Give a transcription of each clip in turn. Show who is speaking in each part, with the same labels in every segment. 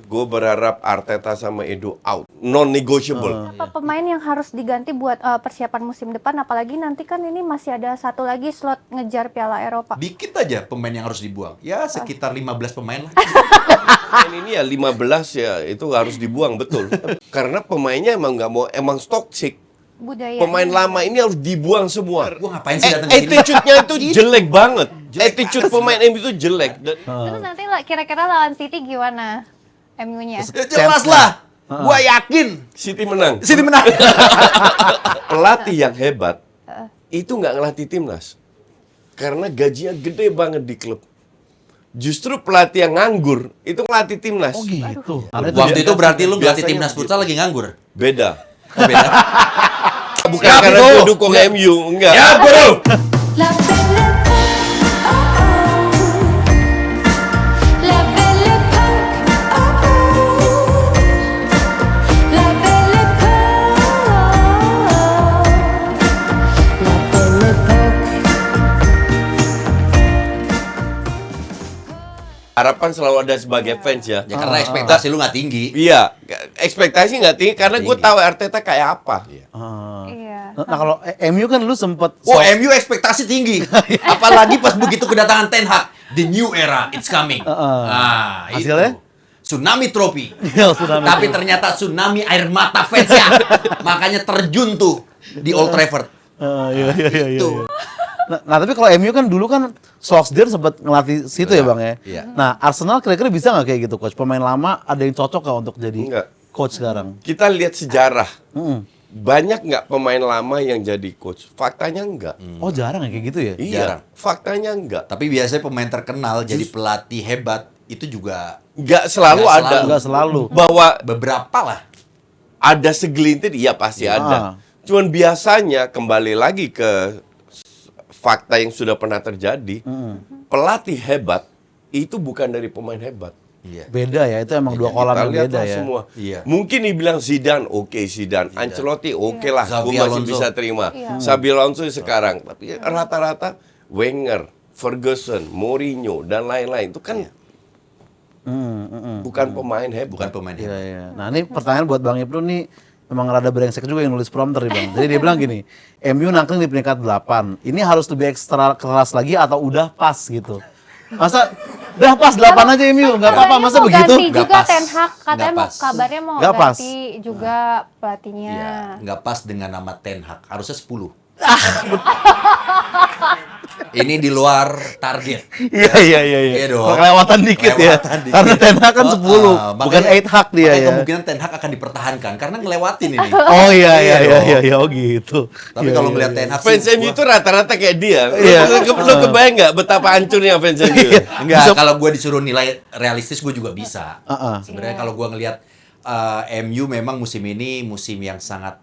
Speaker 1: Gue berharap Arteta sama Edu out, non-negotiable.
Speaker 2: Apa pemain yang harus diganti buat persiapan musim depan? Apalagi nanti kan ini masih ada satu lagi slot ngejar Piala Eropa.
Speaker 3: Dikit aja pemain yang harus dibuang. Ya sekitar 15 pemain lah.
Speaker 1: Dan ini ya 15 ya itu harus dibuang betul. Karena pemainnya emang nggak mau, emang toxic.
Speaker 2: Budaya.
Speaker 1: Pemain lama ini harus dibuang semua.
Speaker 3: Gua ngapain sih datang ke sini?
Speaker 1: Attitude-nya itu jelek banget. Attitude pemain MU itu jelek.
Speaker 2: Terus nanti kira-kira lawan City gimana? MU-nya.
Speaker 3: Ya jelas lah. Gua yakin
Speaker 1: City menang.
Speaker 3: City menang.
Speaker 1: Pelatih yang hebat itu nggak ngelatih timnas. Karena gajinya gede banget di klub. Justru pelatih yang nganggur itu ngelatih timnas.
Speaker 4: Oh gitu.
Speaker 3: Waktu itu berarti lu ngelatih
Speaker 1: Biasanya
Speaker 3: timnas futsal lagi nganggur.
Speaker 1: Beda.
Speaker 3: Oh, beda.
Speaker 1: Bukan
Speaker 3: Ya,
Speaker 1: karena
Speaker 3: bro.
Speaker 1: gue dukung MU, enggak.
Speaker 3: Ya, bro.
Speaker 5: La belle époque, oh oh. La belle époque, oh oh. La belle époque, la belle époque.
Speaker 1: Harapan selalu ada sebagai fans ya.
Speaker 3: Ya karena ekspektasi lu nggak tinggi.
Speaker 1: Iya, ekspektasi nggak tinggi karena gue
Speaker 3: Tinggi.
Speaker 1: tahu Arteta kayak apa.
Speaker 2: Iya.
Speaker 4: Nah kalau MU kan lu sempet
Speaker 3: Wah, MU ekspektasi tinggi. Apalagi pas begitu kedatangan Ten Hag. The new era, it's coming. Nah,
Speaker 4: Hasilnya?
Speaker 3: itu. Tsunami Trophy.
Speaker 4: Ya, tsunami
Speaker 3: Tapi
Speaker 4: trophy.
Speaker 3: ternyata tsunami air mata fans ya. Makanya terjun tuh di Old Trafford.
Speaker 4: Iya.
Speaker 3: Tuh.
Speaker 4: Nah, tapi kalau MU kan dulu kan Solskjaer sempat ngelatih situ ya Bang ya.
Speaker 3: Iya.
Speaker 4: Nah, Arsenal kira-kira bisa nggak kayak gitu coach? Pemain lama ada yang cocok nggak untuk jadi
Speaker 1: Enggak.
Speaker 4: coach sekarang?
Speaker 1: Kita lihat sejarah.
Speaker 4: Mm-mm.
Speaker 1: Banyak nggak pemain lama yang jadi coach? Faktanya enggak.
Speaker 4: Oh jarang ya kayak gitu ya?
Speaker 1: Iya,
Speaker 3: Jarang.
Speaker 1: faktanya enggak.
Speaker 3: Tapi biasanya pemain terkenal jadi pelatih hebat itu juga
Speaker 1: Enggak selalu
Speaker 3: Nggak
Speaker 1: ada.
Speaker 4: Nggak selalu.
Speaker 1: Bahwa
Speaker 3: beberapa lah.
Speaker 1: ada segelintir, iya pasti ada. Cuman biasanya kembali lagi ke fakta yang sudah pernah terjadi. Pelatih hebat itu bukan dari pemain hebat.
Speaker 3: Iya.
Speaker 4: Beda ya, itu emang dua kolam
Speaker 1: Kita
Speaker 4: yang beda
Speaker 1: lihatlah
Speaker 4: ya.
Speaker 1: semua.
Speaker 3: Iya.
Speaker 1: Mungkin dibilang Zidane, oke Zidane. Ancelotti, oke lah, gue
Speaker 3: Xabi
Speaker 1: masih
Speaker 3: Alonso.
Speaker 1: bisa terima. Xabi Alonso sekarang, tapi rata-rata Wenger, Ferguson, Mourinho dan lain-lain itu kan bukan pemain hebat.
Speaker 3: Bukan pemain
Speaker 4: Iya,
Speaker 3: hebat.
Speaker 4: iya. Nah, ini pertanyaan buat Bang Ibnu nih memang rada brengsek juga yang nulis prompter nih, Bang. Jadi dia bilang gini, MU nangkring di peringkat 8. Ini harus lebih ekstra keras lagi atau udah pas gitu. Masa udah pas 8 aja MU, nggak apa-apa,
Speaker 2: Katanya
Speaker 4: masa
Speaker 2: mau
Speaker 4: begitu?
Speaker 2: ganti
Speaker 3: Nggak
Speaker 2: juga
Speaker 3: pas.
Speaker 2: Ten Hag, katanya
Speaker 3: Nggak
Speaker 2: mau
Speaker 3: pas.
Speaker 2: kabarnya mau
Speaker 4: Nggak pas.
Speaker 2: ganti juga pelatihnya.
Speaker 3: Iya, nggak pas dengan nama Ten Hag. Harusnya 10. Ini di luar target.
Speaker 4: Iya.
Speaker 3: Iya dong.
Speaker 4: Kelewatan dikit
Speaker 3: Kelewatan
Speaker 4: ya.
Speaker 3: dikit.
Speaker 4: Karena Ten Hag kan 10, bukan
Speaker 3: makanya-
Speaker 4: 8 Hag dia
Speaker 3: makanya
Speaker 4: ya.
Speaker 3: kemungkinan Ten Hag akan dipertahankan karena ngelewatin ini.
Speaker 4: Oh iya,
Speaker 3: dong.
Speaker 4: oh gitu.
Speaker 3: Tapi
Speaker 4: Iya,
Speaker 3: kalau
Speaker 4: iya,
Speaker 3: ngeliat
Speaker 4: iya.
Speaker 3: Ten Hag
Speaker 1: Fans
Speaker 3: sih,
Speaker 1: MU
Speaker 3: gua-
Speaker 1: itu rata-rata kayak dia.
Speaker 4: Iya.
Speaker 1: Lo kebayang nggak betapa hancurnya fans MU?
Speaker 3: Enggak, kalau gue disuruh nilai realistis gue juga bisa. Sebenarnya kalau gue ngelihat MU memang musim ini musim yang sangat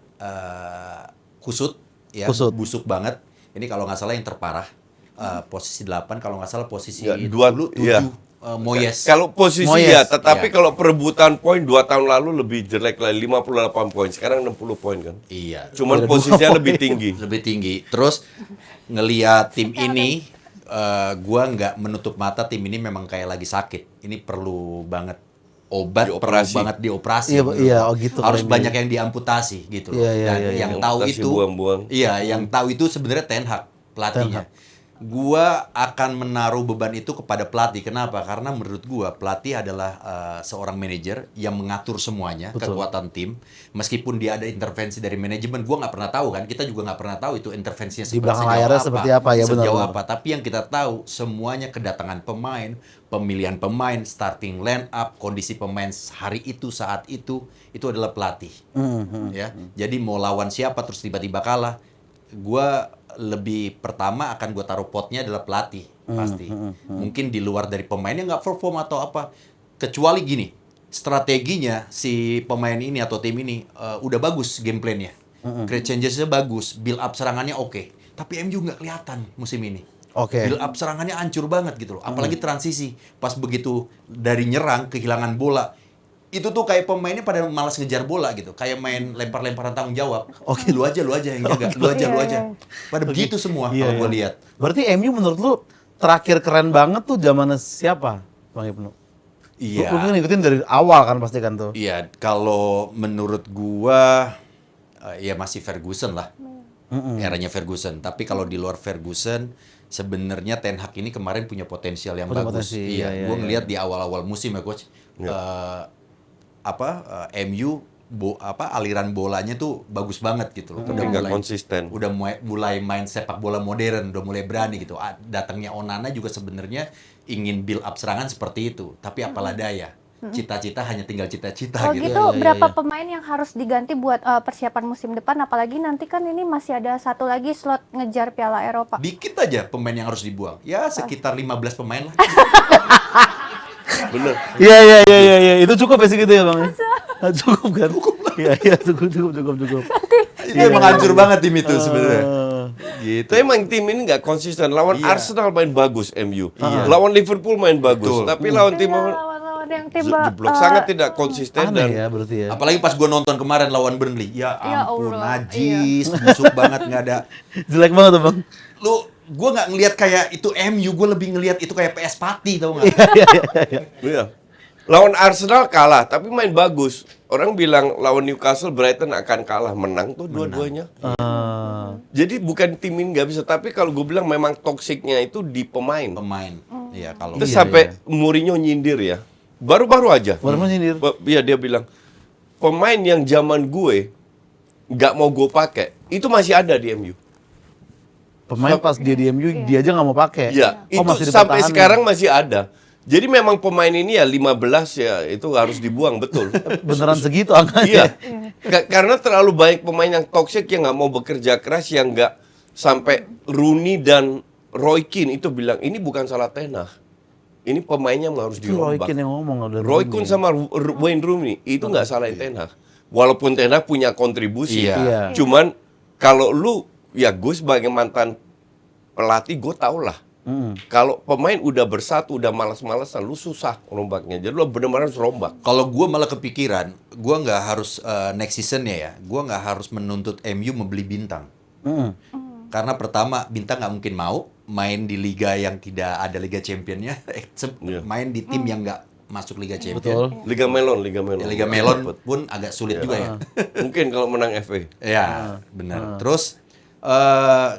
Speaker 3: kusut, ya,
Speaker 4: Kusut.
Speaker 3: busuk banget. Ini kalau nggak salah yang terparah posisi 8, kalau nggak salah posisi
Speaker 1: Ya, dua-
Speaker 3: dulu 7
Speaker 1: iya.
Speaker 3: Moyes.
Speaker 1: Kalau posisi
Speaker 4: Moyes.
Speaker 1: ya, tetapi
Speaker 3: Iya.
Speaker 1: kalau perebutan poin 2 tahun lalu lebih jelek lah, 58 poin. Sekarang 60 poin kan.
Speaker 3: Iya,
Speaker 1: Cuman
Speaker 4: Beda
Speaker 1: posisinya
Speaker 4: 2
Speaker 1: lebih
Speaker 4: poin.
Speaker 1: tinggi.
Speaker 3: lebih tinggi. Terus ngelihat tim ini, gua nggak menutup mata tim ini memang kayak lagi sakit. Ini perlu banget obat, perlu
Speaker 1: Dioperasi.
Speaker 3: banget dioperasi.
Speaker 4: Iya,
Speaker 3: menurut
Speaker 4: iya,
Speaker 3: gua.
Speaker 4: oh gitu
Speaker 3: Harus
Speaker 4: kalau
Speaker 3: banyak yang diamputasi gitu loh.
Speaker 4: Iya, iya,
Speaker 3: Dan
Speaker 4: iya,
Speaker 3: yang
Speaker 1: iya.
Speaker 3: tahu
Speaker 1: Amputasi,
Speaker 3: itu,
Speaker 1: buang-buang.
Speaker 3: iya, yang tahu itu sebenarnya Ten Hag pelatihnya. Gua akan menaruh beban itu kepada pelatih. Kenapa? Karena menurut gua pelatih adalah seorang manajer yang mengatur semuanya,
Speaker 4: Betul.
Speaker 3: kekuatan tim. Meskipun dia ada intervensi dari manajemen, gua nggak pernah tahu kan. Kita juga nggak pernah tahu itu intervensinya
Speaker 4: Di belakang
Speaker 3: sejauh
Speaker 4: layarnya seperti apa, ya,
Speaker 3: sejauh
Speaker 4: benar-benar.
Speaker 3: apa. Tapi yang kita tahu semuanya kedatangan pemain, pemilihan pemain, starting line up, kondisi pemain hari itu saat itu adalah pelatih. Ya, jadi mau lawan siapa terus tiba-tiba kalah, gua lebih pertama akan gue taruh potnya adalah pelatih pasti. Mungkin di luar dari pemain yang nggak perform atau apa. Kecuali gini, strateginya si pemain ini atau tim ini udah bagus game plan-nya. Create changes-nya bagus, build up serangannya oke. Tapi MU nggak kelihatan musim ini.
Speaker 4: Oke.
Speaker 3: Build up serangannya hancur banget gitu loh. Apalagi transisi. Pas begitu dari nyerang kehilangan bola, itu tuh kayak pemainnya pada malas ngejar bola gitu, kayak main lempar-lemparan tanggung jawab.
Speaker 4: Oke.
Speaker 3: Lu aja yang jaga, lu aja. Pada begitu semua
Speaker 4: Iya,
Speaker 3: kalau
Speaker 4: iya.
Speaker 3: gue lihat.
Speaker 4: Berarti MU menurut lu terakhir keren banget tuh zaman siapa, Bang Ibnu?
Speaker 3: Iya.
Speaker 4: Lu kan ngikutin dari awal kan pasti kan tuh.
Speaker 3: Iya, kalau menurut gua ya masih Ferguson lah. Eranya Ferguson. Tapi kalau di luar Ferguson, sebenarnya Ten Hag ini kemarin punya potensial yang
Speaker 4: Punya
Speaker 3: bagus.
Speaker 4: potensi,
Speaker 3: Iya,
Speaker 4: iya,
Speaker 3: gua
Speaker 4: iya.
Speaker 3: ngelihat di awal-awal musim ya coach. MU aliran bolanya tuh bagus banget gitu loh.
Speaker 1: Tapi nggak konsisten.
Speaker 3: Udah mulai main sepak bola modern, udah mulai berani gitu. Datangnya Onana juga sebenarnya ingin build up serangan seperti itu. Tapi apalah daya. Cita-cita hanya tinggal cita-cita
Speaker 2: Oh
Speaker 3: gitu.
Speaker 2: gitu, berapa pemain yang harus diganti buat persiapan musim depan? Apalagi nanti kan ini masih ada satu lagi slot ngejar Piala Eropa.
Speaker 3: Dikit aja pemain yang harus dibuang. Ya sekitar 15 pemain lah.
Speaker 1: Bener.
Speaker 4: Iya, itu cukup ya segitu ya bang? Cukup kan? Iya, cukup.
Speaker 3: Itu emang hancur banget tim itu sebenarnya. Gitu.
Speaker 1: Tapi emang tim ini nggak konsisten. Lawan
Speaker 3: Iya.
Speaker 1: Arsenal main bagus MU. Lawan Liverpool main bagus.
Speaker 3: Betul.
Speaker 1: Tapi lawan tim
Speaker 2: Iya, lawan-lawan yang tiba
Speaker 1: jeblok sangat tidak konsisten dan
Speaker 4: Aneh ya berarti ya.
Speaker 3: Apalagi pas gue nonton kemarin lawan Burnley. Ya
Speaker 2: Ya
Speaker 3: ampun,
Speaker 2: Allah,
Speaker 3: najis, busuk banget, nggak ada.
Speaker 4: Jelek banget tuh bang.
Speaker 3: Gue nggak ngelihat kayak itu MU, gue lebih ngelihat itu kayak PS Pati, tau nggak?
Speaker 1: iya. Lawan Arsenal kalah, tapi main bagus. Orang bilang lawan Newcastle, Brighton akan kalah, menang tuh dua-duanya. Jadi bukan tim ini nggak bisa, tapi kalau gue bilang memang toksiknya itu di pemain.
Speaker 3: Pemain. Iya kalau
Speaker 1: Terus
Speaker 4: Iya,
Speaker 1: sampai Mourinho nyindir ya, baru-baru aja.
Speaker 4: Baru nyindir.
Speaker 1: Iya dia bilang pemain yang zaman gue nggak mau gue pakai itu masih ada di MU.
Speaker 4: Pemain pas dia di MU dia aja nggak mau pakai.
Speaker 1: Iya,
Speaker 4: Oh,
Speaker 1: itu
Speaker 4: masih
Speaker 1: sampai
Speaker 4: dipertahanin.
Speaker 1: sekarang masih ada. Jadi memang pemain ini ya 15 ya itu harus dibuang betul.
Speaker 4: Beneran segitu angkanya.
Speaker 1: Iya. Karena terlalu banyak pemain yang toksik yang nggak mau bekerja keras yang nggak sampai Rooney dan Roy Keane itu bilang ini bukan salah Ten Hag. Ini pemainnya yang harus
Speaker 4: Itu Roy
Speaker 1: dirombak.
Speaker 4: Keane yang ngomong udah.
Speaker 1: Roy Keane sama Wayne Rooney itu nggak salahin Ten Hag. Walaupun Ten Hag punya kontribusi.
Speaker 3: Iya.
Speaker 1: Cuman kalau lu ya gue sebagai mantan pelatih gue tau lah. Kalau pemain udah bersatu, udah malas-malasan, lu susah rombaknya. Jadi lu benar-benar harus rombak.
Speaker 3: Kalau gue malah kepikiran, gue nggak harus next seasonnya ya, gue nggak harus menuntut MU membeli bintang. Karena pertama bintang nggak mungkin mau main di liga yang tidak ada Liga Championnya,
Speaker 1: Iya.
Speaker 3: main di tim yang nggak masuk Liga
Speaker 4: Betul.
Speaker 3: Champion.
Speaker 1: Liga Melon, Liga Melon.
Speaker 3: Ya, Liga Melon pun agak sulit juga ya.
Speaker 1: Mungkin kalau menang FA.
Speaker 3: Ya, benar. Terus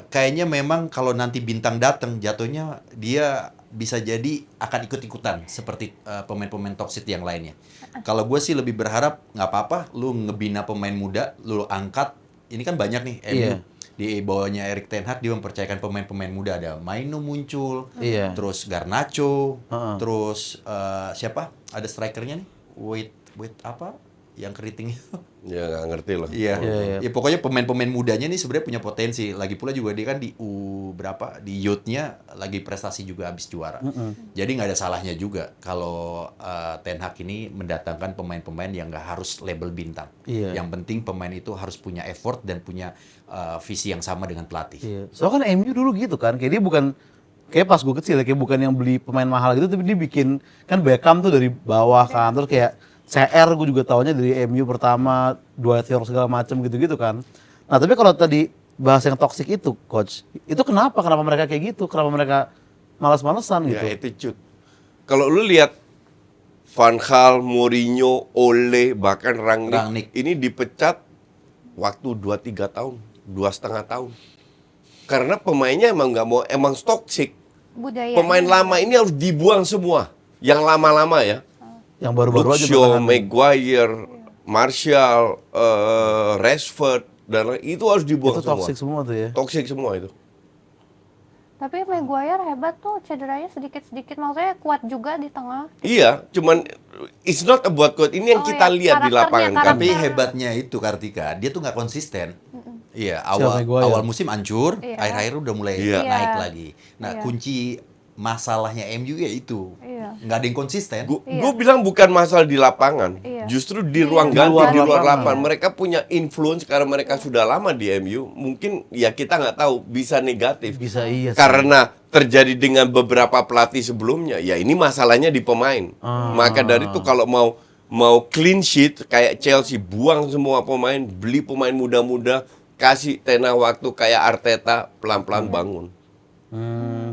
Speaker 3: kayaknya memang kalau nanti bintang datang, jatuhnya dia bisa jadi akan ikut-ikutan seperti pemain-pemain toksik yang lainnya. Kalau gue sih lebih berharap nggak apa-apa, lu ngebina pemain muda, lu angkat. Ini kan banyak nih, MU.
Speaker 4: Iya.
Speaker 3: Di bawahnya Erik Ten Hag dia mempercayakan pemain-pemain muda, ada Maino muncul,
Speaker 4: Iya.
Speaker 3: terus Garnacho,
Speaker 4: Heeh.
Speaker 3: terus siapa? Ada strikernya nih, wait apa? Yang keriting.
Speaker 1: Ya nggak ngerti lah.
Speaker 3: Iya.
Speaker 4: Iya.
Speaker 3: Ya pokoknya pemain-pemain mudanya nih sebenarnya punya potensi. Lagi pula juga dia kan di di youth-nya lagi prestasi juga habis juara. Jadi nggak ada salahnya juga kalau Ten Hag ini mendatangkan pemain-pemain yang nggak harus label bintang.
Speaker 4: Iya.
Speaker 3: Yang penting pemain itu harus punya effort dan punya visi yang sama dengan pelatih.
Speaker 4: Iya. Soalnya kan MU dulu gitu kan, kayak dia bukan kayak pas gue kecil ya, kayak bukan yang beli pemain mahal gitu, tapi dia bikin kan Beckham tuh dari bawah kan, terus kayak CR gue juga taunya dari MU pertama, Dwight York segala macam gitu-gitu kan. Nah tapi kalau tadi bahas yang toxic itu, coach, itu kenapa mereka kayak gitu? Kenapa mereka malas-malesan gitu?
Speaker 1: Ya attitude. Kalau lu lihat Van Gaal, Mourinho, Ole, bahkan
Speaker 3: Rangnick.
Speaker 1: Rangnick ini dipecat waktu 2-3 tahun, 2,5 tahun. Karena pemainnya emang nggak mau, emang toxic.
Speaker 2: Budaya.
Speaker 1: Pemain lama ini harus dibuang semua. Yang lama-lama ya.
Speaker 4: Yang baru-baru aja
Speaker 1: Luke Shaw,
Speaker 4: bertahan.
Speaker 1: Maguire, Martial, Rashford, dan itu harus dibuang
Speaker 4: Itu
Speaker 1: semua.
Speaker 4: toxic semua tuh ya.
Speaker 1: Toxic semua itu.
Speaker 2: Tapi Maguire hebat tuh, cederanya sedikit-sedikit, maksudnya kuat juga di tengah.
Speaker 1: Iya, cuman it's not about quote. Ini yang
Speaker 2: Oh,
Speaker 1: kita
Speaker 2: ya,
Speaker 1: lihat di
Speaker 2: karakternya,
Speaker 1: lapangan kan.
Speaker 3: Tapi hebatnya itu Kartika, dia tuh nggak konsisten. Iya,
Speaker 4: Siapa Maguire?
Speaker 3: awal musim hancur,
Speaker 2: Iya.
Speaker 3: akhir-akhir udah mulai
Speaker 1: Iya.
Speaker 3: naik
Speaker 2: Iya.
Speaker 3: lagi. Nah,
Speaker 2: Iya.
Speaker 3: kunci masalahnya MU ya itu.
Speaker 2: Iya.
Speaker 3: Nggak ada yang konsisten.
Speaker 1: Gue
Speaker 2: Iya.
Speaker 1: bilang bukan masalah di lapangan,
Speaker 2: Iya.
Speaker 1: justru di
Speaker 2: Iya,
Speaker 1: ruang
Speaker 2: di
Speaker 1: ganti,
Speaker 2: luar
Speaker 1: di luar
Speaker 2: lapangan.
Speaker 1: lapangan. Mereka punya influence karena mereka sudah lama di MU. Mungkin ya kita nggak tahu, bisa negatif.
Speaker 4: Bisa iya sih.
Speaker 1: Karena terjadi dengan beberapa pelatih sebelumnya. Ya ini masalahnya di pemain. Maka dari itu kalau mau clean sheet kayak Chelsea, buang semua pemain, beli pemain muda-muda, kasih Ten Hag waktu kayak Arteta pelan-pelan bangun.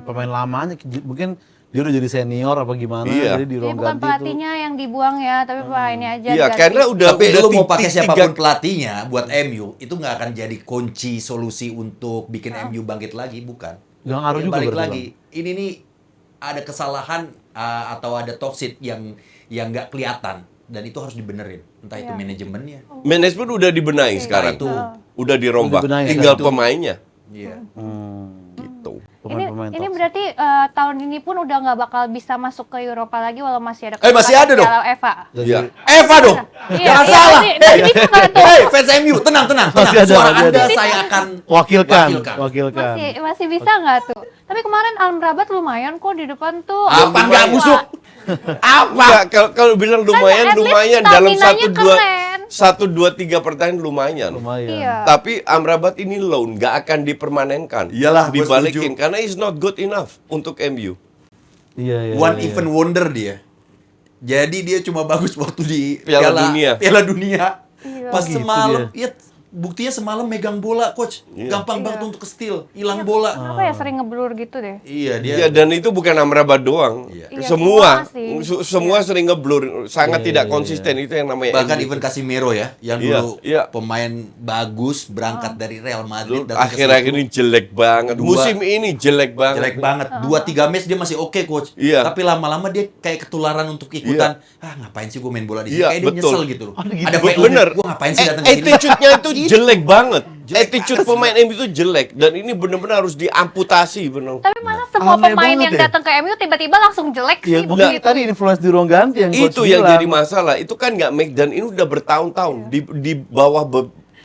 Speaker 4: Pemain lamanya mungkin dia udah jadi senior apa gimana,
Speaker 1: Iya.
Speaker 4: jadi di
Speaker 2: Jadi
Speaker 4: ruang
Speaker 2: bukan
Speaker 4: ganti
Speaker 2: pelatihnya yang dibuang ya, tapi pemainnya aja
Speaker 1: Iya,
Speaker 2: diganti.
Speaker 1: karena udah
Speaker 3: Tapi lu mau pakai
Speaker 1: tiga-
Speaker 3: siapapun pelatihnya buat MU itu nggak akan jadi kunci solusi untuk bikin MU bangkit lagi, bukan?
Speaker 4: Nggak ngaruh
Speaker 3: Ya,
Speaker 4: juga
Speaker 3: balik
Speaker 4: berarti,
Speaker 3: lagi. Ini nih ada kesalahan atau ada toxic yang nggak kelihatan dan itu harus dibenerin. Entah itu
Speaker 2: Iya.
Speaker 3: manajemennya.
Speaker 1: Manajemen udah dibenahi sekarang.
Speaker 3: itu.
Speaker 1: Udah dirombak.
Speaker 4: Udah dibenahi
Speaker 1: Tinggal
Speaker 3: sekarang.
Speaker 1: pemainnya.
Speaker 3: Iya.
Speaker 1: Gitu.
Speaker 4: Pemain-pemain
Speaker 2: Ini
Speaker 4: toxic.
Speaker 2: berarti tahun ini pun udah nggak bakal bisa masuk ke Eropa lagi walau masih ada
Speaker 3: masih ada dong.
Speaker 2: Piala UEFA.
Speaker 1: Iya.
Speaker 3: Eva dong.
Speaker 2: Iya,
Speaker 3: Jangan
Speaker 2: iya,
Speaker 3: salah.
Speaker 2: masih bisa nggak tuh?
Speaker 3: Hey, fans MU, tenang.
Speaker 4: Masih ada,
Speaker 3: Suara
Speaker 4: masih
Speaker 3: Anda
Speaker 4: ada.
Speaker 3: saya akan
Speaker 4: Wakilkan.
Speaker 3: wakilkan.
Speaker 2: Masih bisa nggak tuh? Tapi kemarin Amrabat lumayan kok di depan tuh.
Speaker 3: Apa nggak busuk?
Speaker 1: Apa? Kalau bilang lumayan,
Speaker 2: at least
Speaker 1: lumayan dalam
Speaker 2: staminanya keren.
Speaker 1: 1, 2, 3 pertandingan lumayan.
Speaker 4: Lumayan.
Speaker 2: Iya.
Speaker 1: Tapi Amrabat ini loan, nggak akan dipermanenkan.
Speaker 3: Iyalah, gua
Speaker 1: dibalikin
Speaker 3: setuju.
Speaker 1: karena is not good enough untuk MU.
Speaker 4: Iya, iya.
Speaker 3: One
Speaker 4: iya.
Speaker 3: event wonder dia. Jadi dia cuma bagus waktu di
Speaker 1: Piala Dunia.
Speaker 3: Piala Dunia.
Speaker 2: Iya.
Speaker 3: Pas
Speaker 4: Gitu
Speaker 3: semalam, ya buktinya semalam megang bola, coach.
Speaker 1: Iya.
Speaker 3: Gampang
Speaker 2: Iya.
Speaker 3: banget untuk steal, hilang bola.
Speaker 2: Kenapa ya sering ngeblur gitu deh?
Speaker 3: Iya, dia.
Speaker 1: Ya dan itu bukan Amrabat doang.
Speaker 3: Iya.
Speaker 2: Iya,
Speaker 1: Semua
Speaker 2: semua sih.
Speaker 1: semua sering ngeblur, sangat
Speaker 4: Iya,
Speaker 1: tidak
Speaker 4: iya,
Speaker 1: konsisten itu yang namanya
Speaker 3: Bahkan
Speaker 1: MU.
Speaker 3: even Casemiro ya, yang
Speaker 1: Iya,
Speaker 3: dulu
Speaker 1: iya.
Speaker 3: pemain bagus berangkat dari Real Madrid
Speaker 1: Lu
Speaker 3: datang ke
Speaker 1: akhir-akhir
Speaker 3: situ.
Speaker 1: ini jelek banget.
Speaker 3: Dua-
Speaker 1: Musim ini jelek banget.
Speaker 3: Jelek banget. 2-3 match dia masih oke, coach.
Speaker 1: Iya.
Speaker 3: Tapi lama-lama dia kayak ketularan untuk ikutan. Ngapain sih gue main bola di sini?
Speaker 1: Iya,
Speaker 3: Kayak dia
Speaker 1: betul.
Speaker 3: nyesel gitu loh.
Speaker 4: Ada gitu.
Speaker 3: Ada kayak
Speaker 1: Bener.
Speaker 3: gue ngapain sih datang ke sini?
Speaker 1: Attitude-nya itu jelek banget.
Speaker 3: Jelek
Speaker 1: Attitude pemain MU itu jelek dan ini benar-benar harus diamputasi benar.
Speaker 2: Tapi masa semua
Speaker 4: Aneh
Speaker 2: pemain
Speaker 4: banget
Speaker 2: yang
Speaker 4: ya.
Speaker 2: datang ke MU tiba-tiba langsung jelek
Speaker 4: Ya,
Speaker 2: sih
Speaker 4: mungkin
Speaker 2: begitu.
Speaker 4: tadi influence di ruang ganti yang coach
Speaker 1: Itu yang
Speaker 4: bilang.
Speaker 1: jadi masalah. Itu kan nggak make dan ini udah bertahun-tahun di bawah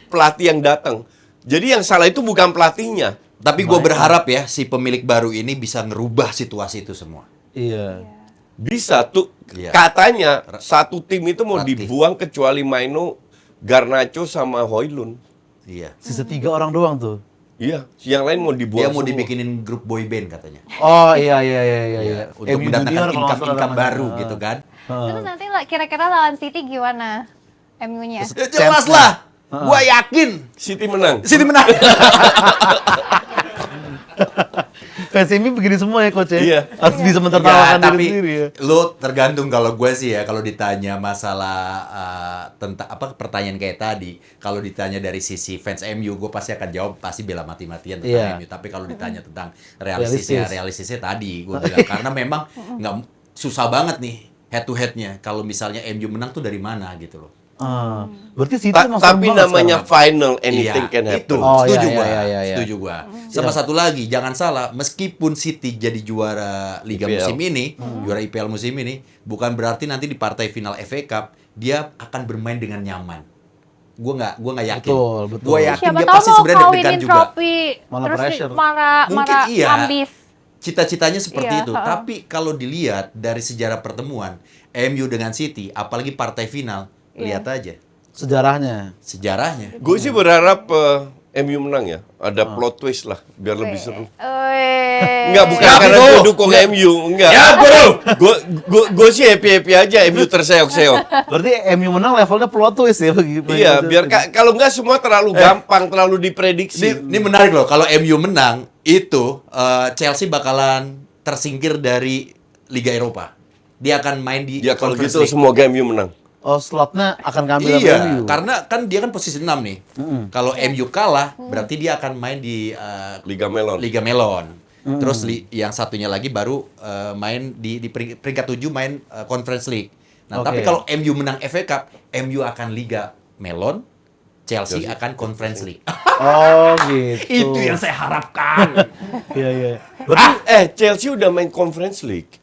Speaker 1: pelatih yang datang. Jadi yang salah itu bukan pelatihnya.
Speaker 3: Tapi gue berharap ya si pemilik baru ini bisa ngerubah situasi itu semua.
Speaker 4: Iya.
Speaker 1: Bisa tuh
Speaker 3: Iya.
Speaker 1: katanya satu tim itu mau
Speaker 3: Ratih.
Speaker 1: dibuang kecuali Maino, Garnacho sama Højlund.
Speaker 3: Iya.
Speaker 4: Sisa 3 orang doang tuh.
Speaker 1: Iya, yang lain mau dibuang.
Speaker 3: Dia mau
Speaker 1: semua.
Speaker 3: dibikinin grup boy band katanya.
Speaker 4: Oh iya iya iya iya.
Speaker 3: Iya, untuk
Speaker 4: MU
Speaker 3: mendatangkan
Speaker 4: Junior kalau nggak salah
Speaker 3: income-income
Speaker 4: namanya.
Speaker 3: baru gitu kan.
Speaker 2: Terus nanti kira-kira lawan City gimana MU-nya?
Speaker 3: Ya jelas lah. Gua yakin
Speaker 1: City menang.
Speaker 3: City menang.
Speaker 4: Fans MU begini semua ya coach ya.
Speaker 1: Iya.
Speaker 4: Harus bisa
Speaker 3: Ya,
Speaker 4: mentertawakan diri
Speaker 3: tapi
Speaker 4: sendiri ya.
Speaker 3: lu tergantung kalau gue sih ya kalau ditanya masalah tentang apa pertanyaan kayak tadi, kalau ditanya dari sisi fans MU gue pasti akan jawab pasti bela mati-matian tentang
Speaker 4: Iya.
Speaker 3: MU. Tapi kalau ditanya tentang
Speaker 4: Realistis.
Speaker 3: realistisnya tadi gue bilang karena memang nggak susah banget nih head to headnya kalau misalnya MU menang tuh dari mana gitu loh.
Speaker 4: Berarti City emang serem
Speaker 1: Tapi
Speaker 4: banget
Speaker 1: namanya
Speaker 4: sekarang.
Speaker 1: final, anything
Speaker 3: Iya,
Speaker 1: can
Speaker 3: itu
Speaker 1: happen.
Speaker 4: Oh,
Speaker 3: setuju
Speaker 4: iya,
Speaker 3: gua,
Speaker 4: iya, iya, iya.
Speaker 3: setuju gua. Sama satu lagi, jangan salah, meskipun City jadi juara Liga
Speaker 1: IPL.
Speaker 3: musim ini, juara IPL musim ini, bukan berarti nanti di partai final FA Cup dia akan bermain dengan nyaman. Gua nggak yakin.
Speaker 4: Betul, betul.
Speaker 3: Gua yakin
Speaker 2: Siapa
Speaker 3: dia
Speaker 2: tahu
Speaker 3: pasti
Speaker 2: mau
Speaker 3: sebenarnya deg-degan
Speaker 2: kawinin
Speaker 3: juga.
Speaker 2: trofi,
Speaker 4: Malah
Speaker 2: terus
Speaker 4: pressure.
Speaker 2: marah
Speaker 3: Mungkin iya.
Speaker 2: ambis.
Speaker 3: Cita-citanya seperti
Speaker 2: Iya,
Speaker 3: itu.
Speaker 2: heeh.
Speaker 3: Tapi kalau dilihat dari sejarah pertemuan MU dengan City, apalagi partai final,
Speaker 2: Iya.
Speaker 3: lihat aja
Speaker 4: Sejarahnya.
Speaker 3: sejarahnya.
Speaker 1: Gue sih berharap MU menang ya. Ada plot twist lah, biar lebih seru. Enggak, bukan
Speaker 3: Ya,
Speaker 1: karena
Speaker 3: bro.
Speaker 1: gue dukung MU, enggak.
Speaker 3: Ya, bro.
Speaker 1: Gue sih happy-happy aja MU terseok-seok.
Speaker 4: Berarti MU menang levelnya plot twist ya bagi
Speaker 1: Iya, biar kalau enggak semua terlalu gampang, terlalu diprediksi.
Speaker 3: Ini menarik loh, kalau MU menang itu Chelsea bakalan tersingkir dari Liga Eropa. Dia akan main di
Speaker 1: Ya kalau
Speaker 3: Conference
Speaker 1: gitu
Speaker 3: League.
Speaker 1: semoga MU menang.
Speaker 4: Oh, slotnya akan ngambil sama
Speaker 3: Iya,
Speaker 4: MU.
Speaker 3: karena kan dia kan posisi 6 nih. Kalau MU kalah, berarti dia akan main di
Speaker 1: Liga Melon.
Speaker 3: Liga Melon. Terus yang satunya lagi baru main di peringkat 7 main Conference League. Nah,
Speaker 4: Oke.
Speaker 3: tapi kalau MU menang FA Cup, MU akan Liga Melon, Chelsea akan Conference League.
Speaker 4: Oh, gitu.
Speaker 3: Itu yang saya harapkan.
Speaker 4: Iya, iya. Berarti
Speaker 1: Chelsea udah main Conference League.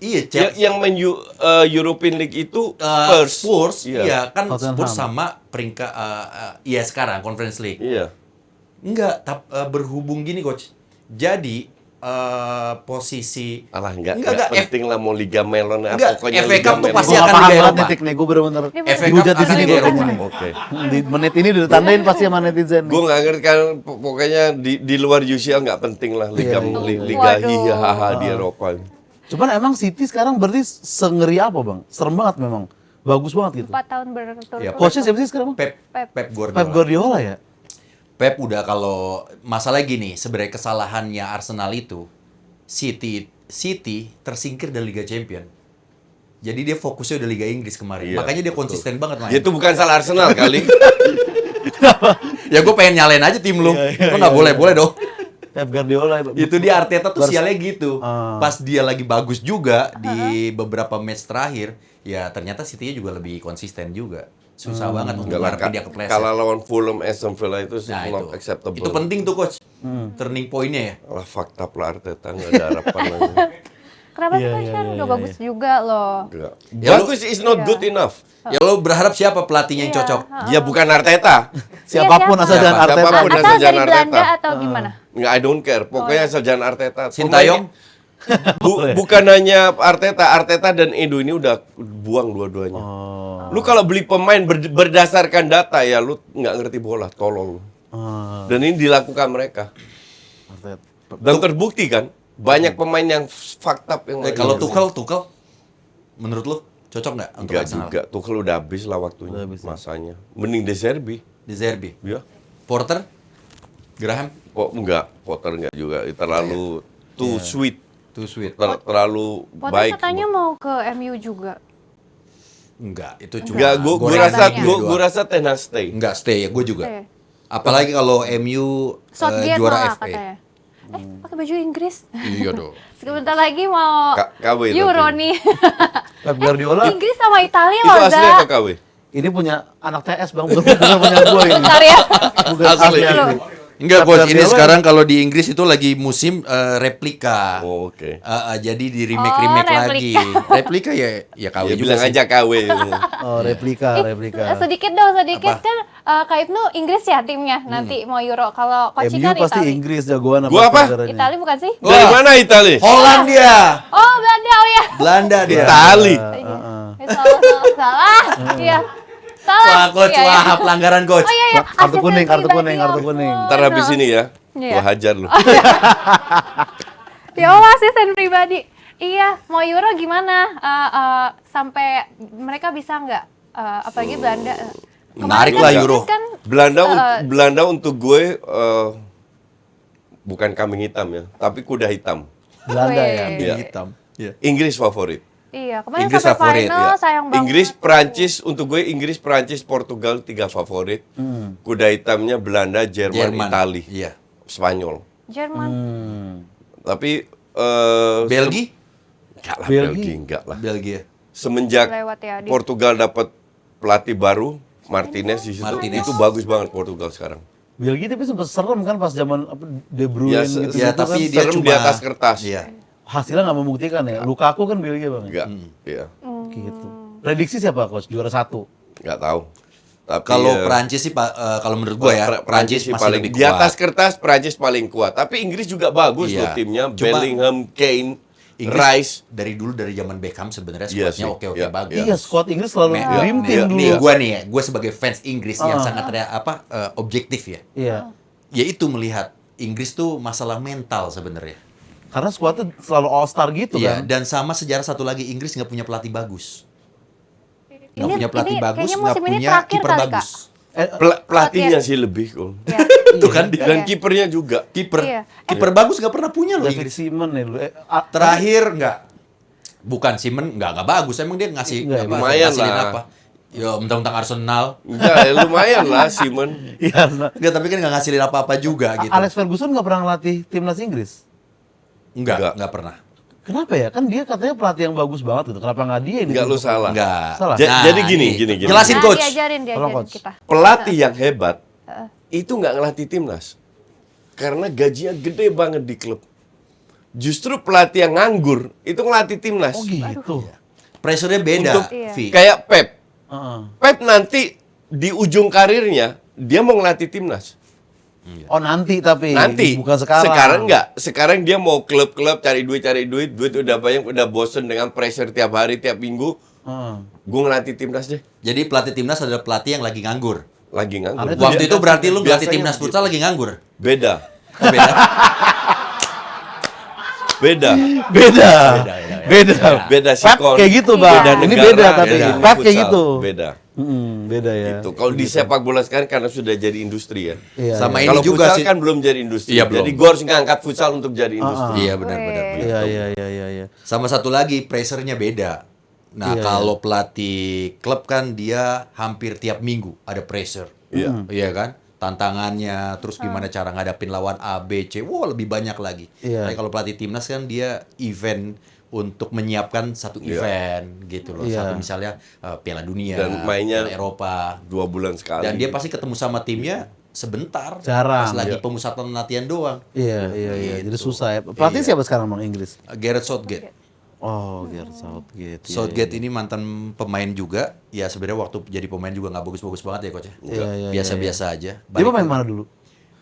Speaker 3: Iya,
Speaker 1: Yang main European League itu
Speaker 3: Spurs,
Speaker 1: Iya.
Speaker 3: iya kan
Speaker 4: Tottenham.
Speaker 3: Spurs sama peringkat iya sekarang Conference League.
Speaker 1: Iya.
Speaker 3: Enggak, berhubung gini coach. Jadi posisi
Speaker 1: Alah enggak
Speaker 3: Enggak,
Speaker 1: penting lah mau Liga Melon
Speaker 3: Enggak,
Speaker 1: pokoknya
Speaker 3: FA
Speaker 1: Liga
Speaker 3: Cup tuh
Speaker 1: Melon.
Speaker 3: pasti
Speaker 4: gua
Speaker 3: akan
Speaker 4: nggak paham
Speaker 3: Liga
Speaker 4: banget
Speaker 3: Eropa.
Speaker 4: nih nih, gue bener-bener
Speaker 2: FA
Speaker 3: Cup
Speaker 4: dihujat di
Speaker 3: akan
Speaker 4: sini
Speaker 3: Liga
Speaker 4: gue
Speaker 3: Eropa.
Speaker 4: ini.
Speaker 1: Oke.
Speaker 4: Di menit ini udah ditandain pasti sama netizen.
Speaker 1: Gue nggak ngerti kan pokoknya di luar UCL nggak penting lah Liga
Speaker 4: Iya, iya, iya.
Speaker 1: Liga
Speaker 2: Waduh.
Speaker 1: hihaha di Eropa.
Speaker 4: Cuman emang City sekarang berarti sengeri apa bang? Serem banget memang. Bagus banget gitu.
Speaker 2: 4 tahun berturut-turut.
Speaker 3: Iya,
Speaker 4: Coachnya siapa sih sekarang?
Speaker 3: Pep Guardiola.
Speaker 4: Pep Guardiola ya?
Speaker 3: Pep udah kalau masalah gini, sebenarnya kesalahannya Arsenal itu City City tersingkir dari Liga Champion. Jadi dia fokusnya udah Liga Inggris kemarin.
Speaker 1: Iya,
Speaker 3: Makanya dia konsisten banget main.
Speaker 1: Ya, itu bukan salah Arsenal kali.
Speaker 3: Ya gue pengen nyalain aja tim lu. Lo nggak boleh dong.
Speaker 4: Pep Guardiola
Speaker 3: Itu dia Arteta tuh sialnya gitu.
Speaker 4: Ah.
Speaker 3: Pas dia lagi bagus juga di beberapa match terakhir, ya ternyata City-nya juga lebih konsisten juga. Susah banget untuk
Speaker 1: Enggak lah,
Speaker 3: ngarepin dia kepleset.
Speaker 1: kalau lawan Fulham, Aston Villa itu
Speaker 3: Nah,
Speaker 1: not acceptable.
Speaker 3: itu penting tuh coach. Turning point-nya ya.
Speaker 1: Lah fakta lah Arteta, nggak ada harapan lagi.
Speaker 2: Kenapa sih kan udah bagus juga loh.
Speaker 1: Enggak.
Speaker 3: Ya,
Speaker 1: Bagus is not good enough.
Speaker 3: Ya lo berharap siapa pelatihnya yang cocok?
Speaker 1: Ya bukan Arteta.
Speaker 4: siapapun
Speaker 2: Iya,
Speaker 4: asal
Speaker 2: siapa?
Speaker 4: jangan Arteta.
Speaker 1: Siapapun.
Speaker 2: Atau
Speaker 1: asal
Speaker 2: dari
Speaker 1: jangan
Speaker 2: Belanda
Speaker 1: Arteta.
Speaker 2: atau gimana?
Speaker 1: Nggak, I don't care. Pokoknya asal jangan Arteta.
Speaker 3: Sintayong?
Speaker 1: Bukan hanya Arteta dan Edu ini udah buang dua-duanya. Lu kalau beli pemain berdasarkan data ya lu nggak ngerti bola, tolol lu. Dan ini dilakukan mereka.
Speaker 4: Arteta.
Speaker 1: Dan terbukti kan, banyak pemain yang fakta yang
Speaker 3: Kalau Tuchel, menurut lo cocok nggak untuk
Speaker 1: enggak
Speaker 3: Arsenal?
Speaker 1: juga. Tuchel udah habis lah waktunya,
Speaker 4: Udah habis, ya.
Speaker 1: masanya. Mending De Zerbi.
Speaker 3: Di Zerbi.
Speaker 1: Ya.
Speaker 3: Porter? Graham?
Speaker 1: Kok enggak, Potter enggak juga. Terlalu too sweet.
Speaker 3: Too sweet.
Speaker 1: Terlalu
Speaker 2: Potter
Speaker 1: baik.
Speaker 2: katanya mau ke MU juga.
Speaker 3: Enggak, itu cuma
Speaker 1: Enggak, gua
Speaker 3: gorengan
Speaker 1: rasa
Speaker 3: dia
Speaker 1: gua
Speaker 3: doang.
Speaker 1: rasa Ten Hag stay.
Speaker 3: Enggak stay ya, gue juga.
Speaker 2: Stay.
Speaker 3: Apalagi kalau MU
Speaker 2: Southgate
Speaker 3: juara
Speaker 2: malah
Speaker 3: FA.
Speaker 2: katanya. Pakai baju Inggris.
Speaker 3: Iya dong.
Speaker 2: Sebentar lagi mau
Speaker 1: KW itu
Speaker 2: Euro
Speaker 1: artinya.
Speaker 2: nih.
Speaker 4: Pep Guardiola
Speaker 2: Inggris sama Italia
Speaker 1: Itu
Speaker 2: loh,
Speaker 1: asli
Speaker 2: Za.
Speaker 1: atau KW?
Speaker 4: ini punya anak TS bang, bukan punya gue ini.
Speaker 2: Bentar ya.
Speaker 4: Bukan
Speaker 1: Asli.
Speaker 4: asli.
Speaker 3: Enggak,
Speaker 4: Pep
Speaker 3: coach. Ini
Speaker 4: Guardiola-
Speaker 3: sekarang kalau di Inggris itu lagi musim replika.
Speaker 1: Oh, oke.
Speaker 3: Jadi di remake lagi.
Speaker 2: replika.
Speaker 3: Replika ya KW
Speaker 1: Ya
Speaker 3: juga
Speaker 1: bilang
Speaker 3: sih.
Speaker 1: aja KW.
Speaker 4: Oh, replika.
Speaker 2: Sedikit dong, sedikit
Speaker 3: Apa?
Speaker 2: kan Kak Ibnu Inggris ya timnya nanti mau Euro. Kalau Coach
Speaker 4: MU
Speaker 2: kan
Speaker 4: pasti
Speaker 2: Italia.
Speaker 4: Inggris jagoan
Speaker 1: Gua apa?
Speaker 4: negaranya.
Speaker 2: Italia bukan sih?
Speaker 1: Dari mana Itali?
Speaker 3: Holland dia.
Speaker 2: Oh, Belanda, oh ya.
Speaker 3: Belanda dia.
Speaker 1: Itali.
Speaker 2: Salah. Iya. Salah.
Speaker 3: Wah, coach,
Speaker 2: Iya, iya.
Speaker 3: wah pelanggaran coach.
Speaker 2: Oh iya ya,
Speaker 4: Kartu
Speaker 2: asisten
Speaker 4: kuning, kartu
Speaker 2: pribadi,
Speaker 4: kuning, kartu
Speaker 2: ya
Speaker 4: kuning.
Speaker 2: ampun.
Speaker 1: Ntar habis ini ya.
Speaker 2: Iya.
Speaker 1: Gua hajar lu.
Speaker 2: Ya Allah, asisten pribadi. Iya, mau Euro gimana? Sampai mereka bisa nggak? Apalagi Belanda.
Speaker 3: Menarik
Speaker 2: Kemarin
Speaker 3: lah
Speaker 2: kan
Speaker 3: Euro.
Speaker 2: Inggris kan,
Speaker 1: Belanda untuk gue bukan kambing hitam ya, tapi kuda hitam.
Speaker 4: Belanda ya.
Speaker 2: Weh.
Speaker 1: Iya.
Speaker 3: Hitam. Iya.
Speaker 1: Inggris favorit.
Speaker 2: iya, kemarin
Speaker 3: Inggris
Speaker 2: sampai
Speaker 3: favorit,
Speaker 2: final
Speaker 3: iya.
Speaker 2: sayang banget.
Speaker 1: Inggris, Prancis untuk gue Inggris, Prancis, Portugal 3 favorit. Kuda hitamnya Belanda, Jerman, Itali,
Speaker 3: Iya.
Speaker 1: Spanyol.
Speaker 2: Jerman.
Speaker 1: Tapi
Speaker 3: Belgia?
Speaker 1: enggak lah,
Speaker 4: Belgia.
Speaker 1: Belgia enggak lah.
Speaker 3: Belgia.
Speaker 1: Semenjak
Speaker 2: Lewat ya, di-
Speaker 1: Portugal dapat pelatih baru, Martinez di situ,
Speaker 3: Martinez.
Speaker 1: itu bagus banget Portugal sekarang.
Speaker 4: Belgia tapi sempat serem kan pas zaman apa, De Bruyne
Speaker 1: Ya,
Speaker 4: gitu.
Speaker 3: Ya,
Speaker 4: gitu
Speaker 3: tapi
Speaker 4: kan.
Speaker 3: dia
Speaker 1: serem
Speaker 3: cuma
Speaker 1: di atas kertas.
Speaker 3: Iya.
Speaker 4: Hasilnya nggak membuktikan ya. Lukaku kan Belgia bang.
Speaker 1: Enggak, iya.
Speaker 4: Gitu. Prediksi siapa coach juara 1?
Speaker 1: Enggak tahu. Tapi
Speaker 3: Kalau
Speaker 1: ya,
Speaker 3: Prancis sih kalau menurut gua ya, Prancis
Speaker 1: sih
Speaker 3: masih
Speaker 1: paling
Speaker 3: lebih
Speaker 1: di atas
Speaker 3: kuat.
Speaker 1: kertas Prancis paling kuat. Tapi Inggris juga bagus
Speaker 3: Iya.
Speaker 1: loh timnya.
Speaker 3: Cuma-
Speaker 1: Bellingham, Kane,
Speaker 3: Inggris
Speaker 1: Rice.
Speaker 3: dari dulu dari zaman Beckham sebenarnya
Speaker 1: Iya
Speaker 3: squadnya
Speaker 1: sih,
Speaker 3: oke
Speaker 1: iya,
Speaker 3: bagus.
Speaker 4: Iya, squad Inggris selalu
Speaker 3: Nih,
Speaker 4: dream
Speaker 3: nih,
Speaker 4: team dulu.
Speaker 3: nih gue sebagai fans Inggris yang sangat objektif ya.
Speaker 4: Iya.
Speaker 3: Yaitu melihat Inggris tuh masalah mental sebenarnya.
Speaker 4: Karena squadnya selalu all star gitu
Speaker 3: Iya,
Speaker 4: kan.
Speaker 3: dan sama sejarah satu lagi Inggris nggak punya pelatih bagus. Nggak
Speaker 2: Ini-
Speaker 3: punya pelatih
Speaker 2: ini
Speaker 3: bagus,
Speaker 2: kayaknya
Speaker 3: nggak
Speaker 2: musim ini
Speaker 3: punya
Speaker 2: terakhir
Speaker 3: kiper
Speaker 2: kali,
Speaker 3: bagus.
Speaker 1: Pelatihnya sih lebih kok.
Speaker 2: Iya.
Speaker 3: Itu kan dia.
Speaker 1: Dan
Speaker 2: Iya.
Speaker 1: kipernya juga.
Speaker 3: Kiper,
Speaker 2: Iya.
Speaker 3: kiper bagus nggak pernah punya loh
Speaker 4: David
Speaker 3: Inggris.
Speaker 4: Seaman ya dulu.
Speaker 3: Terakhir nggak, bukan Simon nggak bagus. Emang dia ngasih
Speaker 4: Nggak,
Speaker 3: apa,
Speaker 1: lumayan
Speaker 3: ngasilin
Speaker 1: lah.
Speaker 3: apa? Ya mentang-mentang Arsenal.
Speaker 1: Enggak, ya lumayan lah Simon.
Speaker 4: Iya. Nah,
Speaker 3: Enggak, tapi kan nggak ngasilin apa-apa juga gitu.
Speaker 4: Alex Ferguson nggak pernah ngelatih timnas Inggris.
Speaker 1: Enggak.
Speaker 3: Nggak pernah.
Speaker 4: Kenapa ya? Kan dia katanya pelatih yang bagus banget gitu. Kenapa nggak dia ini?
Speaker 1: Enggak, lu salah.
Speaker 3: Nggak.
Speaker 4: Salah.
Speaker 1: Jadi gini,
Speaker 3: nih,
Speaker 1: gini.
Speaker 3: Jelasin
Speaker 2: Nah,
Speaker 3: coach.
Speaker 2: diajarin
Speaker 4: Tolong, coach.
Speaker 2: kita.
Speaker 1: Pelatih yang hebat itu nggak ngelatih timnas. Karena gajinya gede banget di klub. Justru pelatih yang nganggur itu ngelatih timnas.
Speaker 4: Oh gitu.
Speaker 3: Pressure-nya beda,
Speaker 1: Untuk-
Speaker 2: Iya.
Speaker 3: Vi.
Speaker 1: Kayak Pep.
Speaker 4: Heeh.
Speaker 1: Pep nanti di ujung karirnya dia mau ngelatih timnas.
Speaker 4: Oh nanti tapi
Speaker 1: Nanti.
Speaker 4: bukan sekarang.
Speaker 1: Sekarang enggak. Sekarang dia mau klub-klub cari duit, duit udah banyak, udah bosen dengan pressure tiap hari, tiap minggu.
Speaker 4: Heeh.
Speaker 1: Gue ngelatih timnas deh.
Speaker 3: Jadi pelatih timnas adalah pelatih yang lagi nganggur.
Speaker 1: Lagi nganggur.
Speaker 4: Karena
Speaker 3: Waktu itu berarti lu ngelatih
Speaker 1: Biasanya
Speaker 3: timnas
Speaker 1: begitu.
Speaker 3: futsal lagi nganggur.
Speaker 1: Beda.
Speaker 3: Oh, beda.
Speaker 1: Beda.
Speaker 4: Beda. Beda.
Speaker 1: Beda
Speaker 4: Pep
Speaker 1: sikon.
Speaker 4: kayak gitu bang.
Speaker 1: Beda
Speaker 4: Ini
Speaker 1: negara,
Speaker 4: beda tapi
Speaker 1: beda
Speaker 4: Pep kayak
Speaker 1: futsal.
Speaker 4: gitu.
Speaker 1: Beda.
Speaker 4: Beda ya.
Speaker 1: Gitu. Kalau di sepak bola sekarang karena sudah jadi industri ya.
Speaker 4: Iya,
Speaker 3: Sama
Speaker 1: Kalau
Speaker 3: ini juga
Speaker 1: futsal
Speaker 3: sih.
Speaker 1: kan belum jadi industri.
Speaker 3: Iya, belum.
Speaker 1: Jadi gue harus ngangkat futsal untuk jadi industri.
Speaker 3: Iya benar-benar.
Speaker 4: Iya.
Speaker 3: Sama satu lagi, pressure-nya beda. Nah,
Speaker 4: Iya,
Speaker 3: kalau pelatih klub kan dia hampir tiap minggu ada pressure.
Speaker 1: Iya.
Speaker 3: Iya kan? Tantangannya, terus gimana cara ngadapin lawan A, B, C, wah lebih banyak lagi.
Speaker 4: Iya.
Speaker 3: Tapi kalau pelatih timnas kan dia event untuk menyiapkan satu event gitu loh.
Speaker 4: Iya.
Speaker 3: Satu misalnya Piala Dunia,
Speaker 1: Dan mainnya
Speaker 3: Piala Eropa.
Speaker 1: 2 bulan sekali.
Speaker 3: Dan dia pasti ketemu sama timnya sebentar.
Speaker 4: Jarang.
Speaker 3: Pas lagi
Speaker 1: Iya.
Speaker 3: pemusatan latihan doang.
Speaker 4: Iya. Jadi
Speaker 3: Gitu.
Speaker 4: susah ya. Pelatih
Speaker 3: Iya.
Speaker 4: siapa sekarang Bang Inggris?
Speaker 3: Gareth Southgate.
Speaker 4: Oh, Gareth Southgate. Iya,
Speaker 3: Southgate ini mantan pemain juga. Ya sebenarnya waktu jadi pemain juga nggak bagus-bagus banget ya coach ya.
Speaker 4: Iya.
Speaker 3: Biasa-biasa aja.
Speaker 4: Dia pemain mana dulu?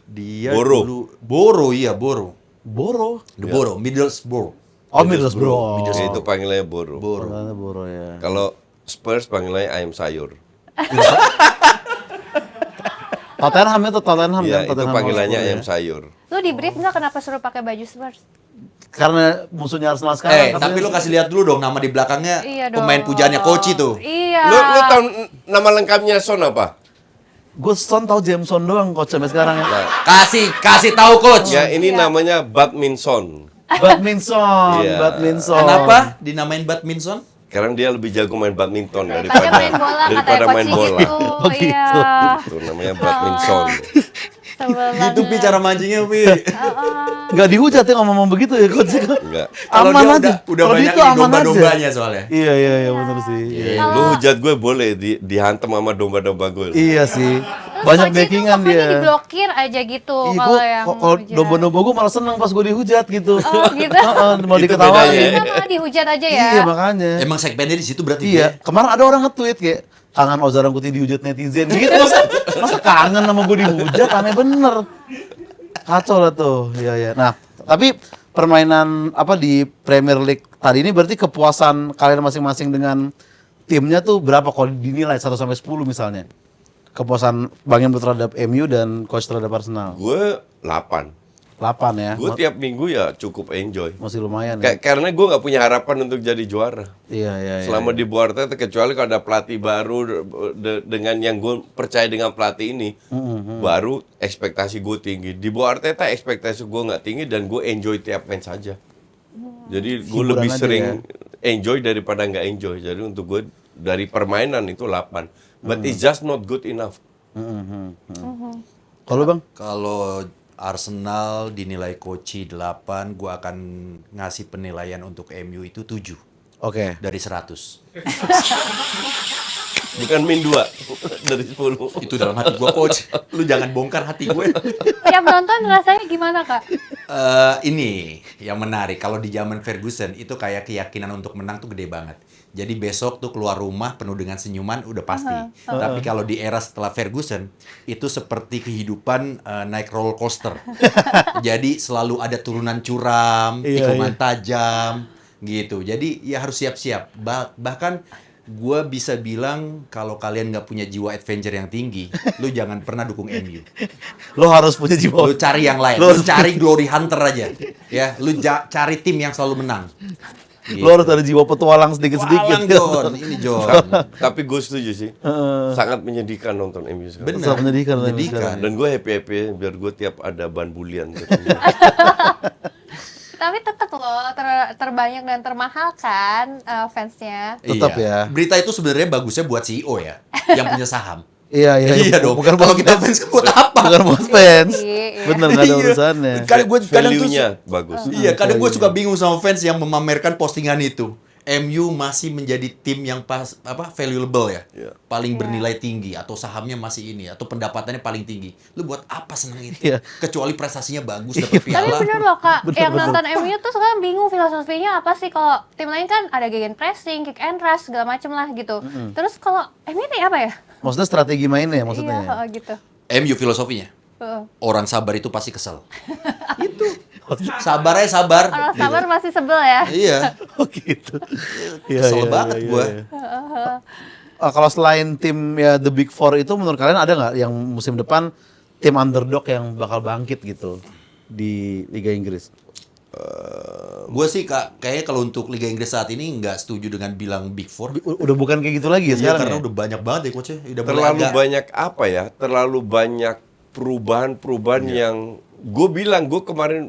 Speaker 3: Dia
Speaker 1: Boro.
Speaker 3: dulu Boro, iya Boro.
Speaker 4: Boro.
Speaker 3: The Boro, Middlesbrough.
Speaker 4: Oh, Middlesbrough.
Speaker 1: Ya, itu panggilannya Boro.
Speaker 3: Boro.
Speaker 4: Boro ya.
Speaker 1: Kalau Spurs panggilannya ayam sayur.
Speaker 4: Tottenham itu Tottenham
Speaker 1: Iya,
Speaker 4: kan?
Speaker 1: itu
Speaker 4: Tottenham
Speaker 1: panggilannya
Speaker 4: Hotspur
Speaker 1: ayam
Speaker 4: ya.
Speaker 1: sayur.
Speaker 2: Lu di brief nggak kenapa suruh pakai baju Spurs?
Speaker 4: Karena musuhnya Arsenal sekarang.
Speaker 3: Tapi lu kasih lihat dulu dong nama di belakangnya
Speaker 2: Iya dong.
Speaker 3: pemain pujaannya Koci tuh.
Speaker 2: Iya.
Speaker 1: Lu tahu nama lengkapnya Son apa?
Speaker 4: Gue Son tahu Jameson doang coach sampai sekarang ya.
Speaker 1: Nah,
Speaker 3: Kasih tahu coach.
Speaker 1: ya ini namanya badminton.
Speaker 4: Badminton,
Speaker 1: Iya.
Speaker 4: badminton.
Speaker 3: Kenapa dinamain badminton?
Speaker 1: Karena dia lebih jago main badminton
Speaker 2: Daripada main bola,
Speaker 1: daripada
Speaker 2: katanya
Speaker 1: main
Speaker 2: coach
Speaker 1: bola.
Speaker 2: gitu.
Speaker 4: Oh, gitu.
Speaker 2: Iya.
Speaker 1: Itu namanya badminton.
Speaker 2: Sebel
Speaker 3: Gitu Pi
Speaker 2: banget.
Speaker 3: cara mancingnya Pi.
Speaker 4: Nggak dihujat ya ngomong begitu ya coach.
Speaker 1: Enggak.
Speaker 3: Kalau
Speaker 4: Aman
Speaker 3: dia
Speaker 4: aja.
Speaker 3: udah
Speaker 4: Kalau
Speaker 3: banyak
Speaker 4: itu
Speaker 3: nih
Speaker 4: aman aja.
Speaker 3: domba-dombanya soalnya.
Speaker 4: Iya benar sih. Iya.
Speaker 1: Lu hujat gue boleh dihantam sama domba-domba gue.
Speaker 4: Iya sih.
Speaker 2: Terus
Speaker 4: Banyak
Speaker 2: coach itu
Speaker 4: backingan
Speaker 2: pokoknya
Speaker 4: dia.
Speaker 2: diblokir aja gitu
Speaker 4: Iya,
Speaker 2: kalau yang
Speaker 4: kalau
Speaker 2: hujat.
Speaker 4: domba-domba gue malah seneng pas gue dihujat gitu.
Speaker 2: Oh, gitu.
Speaker 4: Mau
Speaker 1: Itu
Speaker 4: diketawain.
Speaker 1: bedanya.
Speaker 2: Sama dihujat aja ya.
Speaker 4: Iya makanya.
Speaker 3: Emang segmennya di situ berarti
Speaker 4: Iya, kemarin ada orang nge-tweet kayak kangen Ozar Rangkuti dihujat netizen gitu. Masa kangen sama gue dihujat, aneh bener. Kacau lah tuh. Iya. Nah, tapi permainan apa di Premier League tadi ini berarti kepuasan kalian masing-masing dengan timnya tuh berapa kalau dinilai 1 sampai 10 misalnya? Kepuasan Bang Emru terhadap MU dan coach terhadap Arsenal.
Speaker 1: Gue 8.
Speaker 4: 8 ya.
Speaker 1: Gue tiap minggu ya cukup enjoy.
Speaker 4: Masih lumayan ya.
Speaker 1: Karena gue nggak punya harapan untuk jadi juara.
Speaker 4: Iya.
Speaker 1: Selama di Bawah Arteta, kecuali kalau ada pelatih baru dengan yang gue percaya dengan pelatih ini, baru ekspektasi gue tinggi. Di Bawah Arteta ekspektasi gue nggak tinggi dan gue enjoy tiap match saja. Jadi gue
Speaker 4: Hiburan
Speaker 1: lebih
Speaker 4: aja
Speaker 1: sering
Speaker 4: ya.
Speaker 1: enjoy daripada nggak enjoy. Jadi untuk gue dari permainan itu 8. But it's just not good enough.
Speaker 4: Kalau Bang?
Speaker 3: Kalau Arsenal dinilai Koci 8, gua akan ngasih penilaian untuk MU itu 7
Speaker 4: Oke.
Speaker 3: dari 100.
Speaker 1: Bukan min 2 dari 10.
Speaker 3: Itu dalam hati gua coach. Lu jangan bongkar hati gue.
Speaker 2: Tiap nonton rasanya gimana, Kak?
Speaker 3: Ini yang menarik. Kalau di zaman Ferguson itu kayak keyakinan untuk menang tuh gede banget. Jadi besok tuh keluar rumah penuh dengan senyuman udah pasti. Tapi kalau di era setelah Ferguson itu seperti kehidupan naik roller coaster. Jadi selalu ada turunan curam,
Speaker 4: Iya,
Speaker 3: tikungan tajam gitu. Jadi ya harus siap-siap. Bahkan gue bisa bilang kalau kalian nggak punya jiwa adventure yang tinggi, lu jangan pernah dukung MU.
Speaker 4: Lo harus punya jiwa.
Speaker 3: Lu cari yang lain, lu cari Glory Hunter aja. Ya, lu cari tim yang selalu menang. Gitu.
Speaker 4: Lo harus ada jiwa petualang sedikit-sedikit.
Speaker 3: Walang, John, ini John.
Speaker 1: Tapi gue setuju sih. Sangat menyedihkan nonton MU sekarang.
Speaker 3: Bener.
Speaker 4: Sangat menyedihkan,
Speaker 3: Menyedihkan.
Speaker 1: Dan gue happy biar gue tiap ada ban bulian.
Speaker 2: Tapi tetap loh terbanyak dan termahal kan fansnya.
Speaker 4: Tetap
Speaker 3: Iya.
Speaker 4: ya.
Speaker 3: Berita itu sebenarnya bagusnya buat CEO ya, yang punya saham.
Speaker 4: Iya.
Speaker 3: Iya dong.
Speaker 4: Bukan
Speaker 3: Kalau
Speaker 4: buat
Speaker 3: kita
Speaker 4: fans.
Speaker 3: fans buat apa?
Speaker 4: Bukan buat fans.
Speaker 2: Iya.
Speaker 4: Bener nggak ada
Speaker 3: Iya.
Speaker 4: urusannya.
Speaker 3: Kadang gue
Speaker 1: Value-nya bagus.
Speaker 3: Iya, kadang gue suka bingung sama fans yang memamerkan postingan itu. MU masih menjadi tim yang valuable ya,
Speaker 1: Iya.
Speaker 3: paling bernilai tinggi atau sahamnya masih ini atau pendapatannya paling tinggi. Lu buat apa seneng itu?
Speaker 4: Iya.
Speaker 3: Kecuali prestasinya bagus dapat
Speaker 2: Tapi
Speaker 3: piala.
Speaker 2: bener loh Kak, yang
Speaker 4: Bener.
Speaker 2: nonton MU tuh sekarang bingung filosofinya apa sih. Kalau tim lain kan ada gegen pressing, kick and rush, segala macem lah gitu. Terus kalau MU ini apa ya?
Speaker 4: Maksudnya strategi mainnya maksudnya.
Speaker 2: Iya, gitu.
Speaker 3: MU filosofinya,
Speaker 2: Heeh.
Speaker 3: orang sabar itu pasti kesel. Sabar aja sabar.
Speaker 2: Orang
Speaker 3: Gitu.
Speaker 2: sabar masih sebel ya.
Speaker 3: Iya,
Speaker 4: Oh gitu. Iya,
Speaker 3: kesel banget gua.
Speaker 4: Kalau selain tim ya The Big Four itu menurut kalian ada nggak yang musim depan tim underdog yang bakal bangkit gitu di Liga Inggris?
Speaker 3: Gue sih kayaknya kalau untuk Liga Inggris saat ini nggak setuju dengan bilang Big Four.
Speaker 4: Udah bukan kayak gitu lagi ya
Speaker 3: Iya,
Speaker 4: sekarang
Speaker 3: karena
Speaker 4: ya?
Speaker 3: udah banyak banget ya coachnya. Udah mulai
Speaker 1: Terlalu
Speaker 3: agak-
Speaker 1: banyak apa ya? Terlalu banyak perubahan-perubahan yang gue bilang, gue kemarin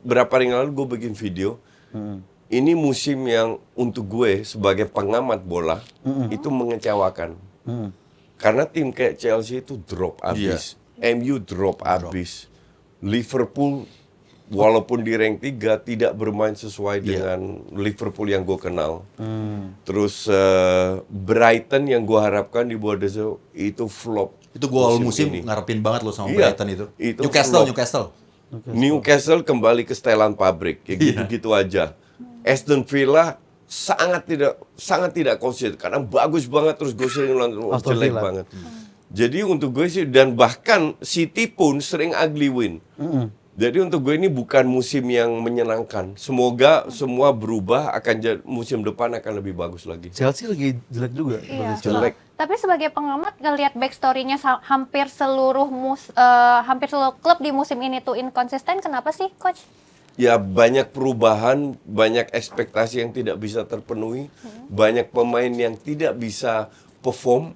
Speaker 1: berapa hari yang lalu gue bikin video. Ini musim yang untuk gue sebagai pengamat bola itu mengecewakan. Karena tim kayak Chelsea itu drop abis, MU drop abis, Liverpool walaupun di rank 3 tidak bermain sesuai dengan Liverpool yang gue kenal. Terus Brighton yang gue harapkan di bawah Deso itu flop.
Speaker 3: Itu gue awal musim
Speaker 1: ini.
Speaker 3: ngarepin banget loh sama
Speaker 1: Iya,
Speaker 3: Brighton itu.
Speaker 1: itu
Speaker 3: Newcastle,
Speaker 1: flop.
Speaker 3: Newcastle.
Speaker 1: Newcastle kembali ke setelan pabrik, kayak gitu-gitu aja. Aston Villa sangat tidak konsisten karena bagus banget terus gue sering nonton
Speaker 4: Aston
Speaker 1: jelek
Speaker 4: Villa.
Speaker 1: banget. Jadi untuk gue sih, dan bahkan City pun sering ugly win. Jadi untuk gue ini bukan musim yang menyenangkan. Semoga semua berubah, musim depan akan lebih bagus lagi.
Speaker 4: Chelsea lagi jelek juga.
Speaker 2: Iya.
Speaker 1: Jelek.
Speaker 2: Tapi sebagai pengamat ngelihat backstory-nya hampir seluruh klub di musim ini tuh inkonsisten. Kenapa sih, coach?
Speaker 1: Ya banyak perubahan, banyak ekspektasi yang tidak bisa terpenuhi, banyak pemain yang tidak bisa perform,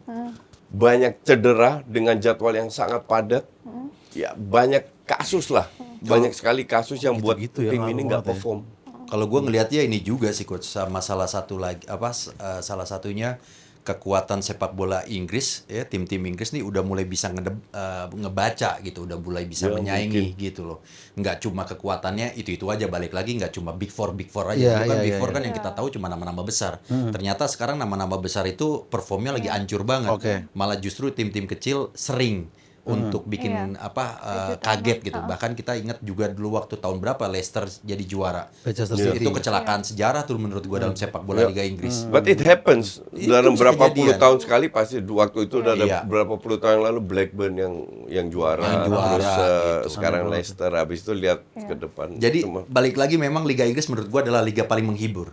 Speaker 1: banyak cedera dengan jadwal yang sangat padat. Ya banyak kasus lah, banyak sekali kasus yang buat
Speaker 4: Gitu-gitu ya,
Speaker 1: tim
Speaker 4: ngaruh
Speaker 1: ini nggak
Speaker 4: banget ya.
Speaker 1: perform.
Speaker 3: Kalau gue ngelihatnya ini juga sih coach, sama salah satunya kekuatan sepak bola Inggris ya, tim-tim Inggris nih udah mulai bisa ngebaca gitu, udah mulai bisa
Speaker 1: Ya,
Speaker 3: menyaingi gitu loh. Nggak cuma kekuatannya itu aja, balik lagi nggak cuma Big Four aja.
Speaker 4: Iya,
Speaker 3: Dulu kan
Speaker 4: iya,
Speaker 3: Big
Speaker 4: iya,
Speaker 3: Four
Speaker 4: iya.
Speaker 3: kan yang kita tahu cuma nama-nama besar. Ternyata sekarang nama-nama besar itu performnya lagi hancur banget.
Speaker 4: Oke.
Speaker 3: Malah justru tim-tim kecil sering untuk bikin kaget gitu. Bahkan kita ingat juga dulu waktu tahun berapa Leicester jadi juara.
Speaker 4: Manchester
Speaker 1: Iya.
Speaker 4: City.
Speaker 3: Itu kecelakaan sejarah tuh menurut gua dalam sepak bola Liga Inggris.
Speaker 1: But it happens.
Speaker 3: Itu
Speaker 1: Dalam
Speaker 3: bisa
Speaker 1: berapa
Speaker 3: kejadian.
Speaker 1: puluh tahun sekali pasti waktu itu udah ada
Speaker 3: Iya.
Speaker 1: berapa puluh tahun yang lalu Blackburn yang juara,
Speaker 3: Yang juara,
Speaker 1: terus
Speaker 3: gitu.
Speaker 1: sekarang Leicester, habis itu lihat ke depan.
Speaker 3: Jadi
Speaker 1: Cuma-
Speaker 3: balik lagi memang Liga Inggris menurut gua adalah liga paling menghibur.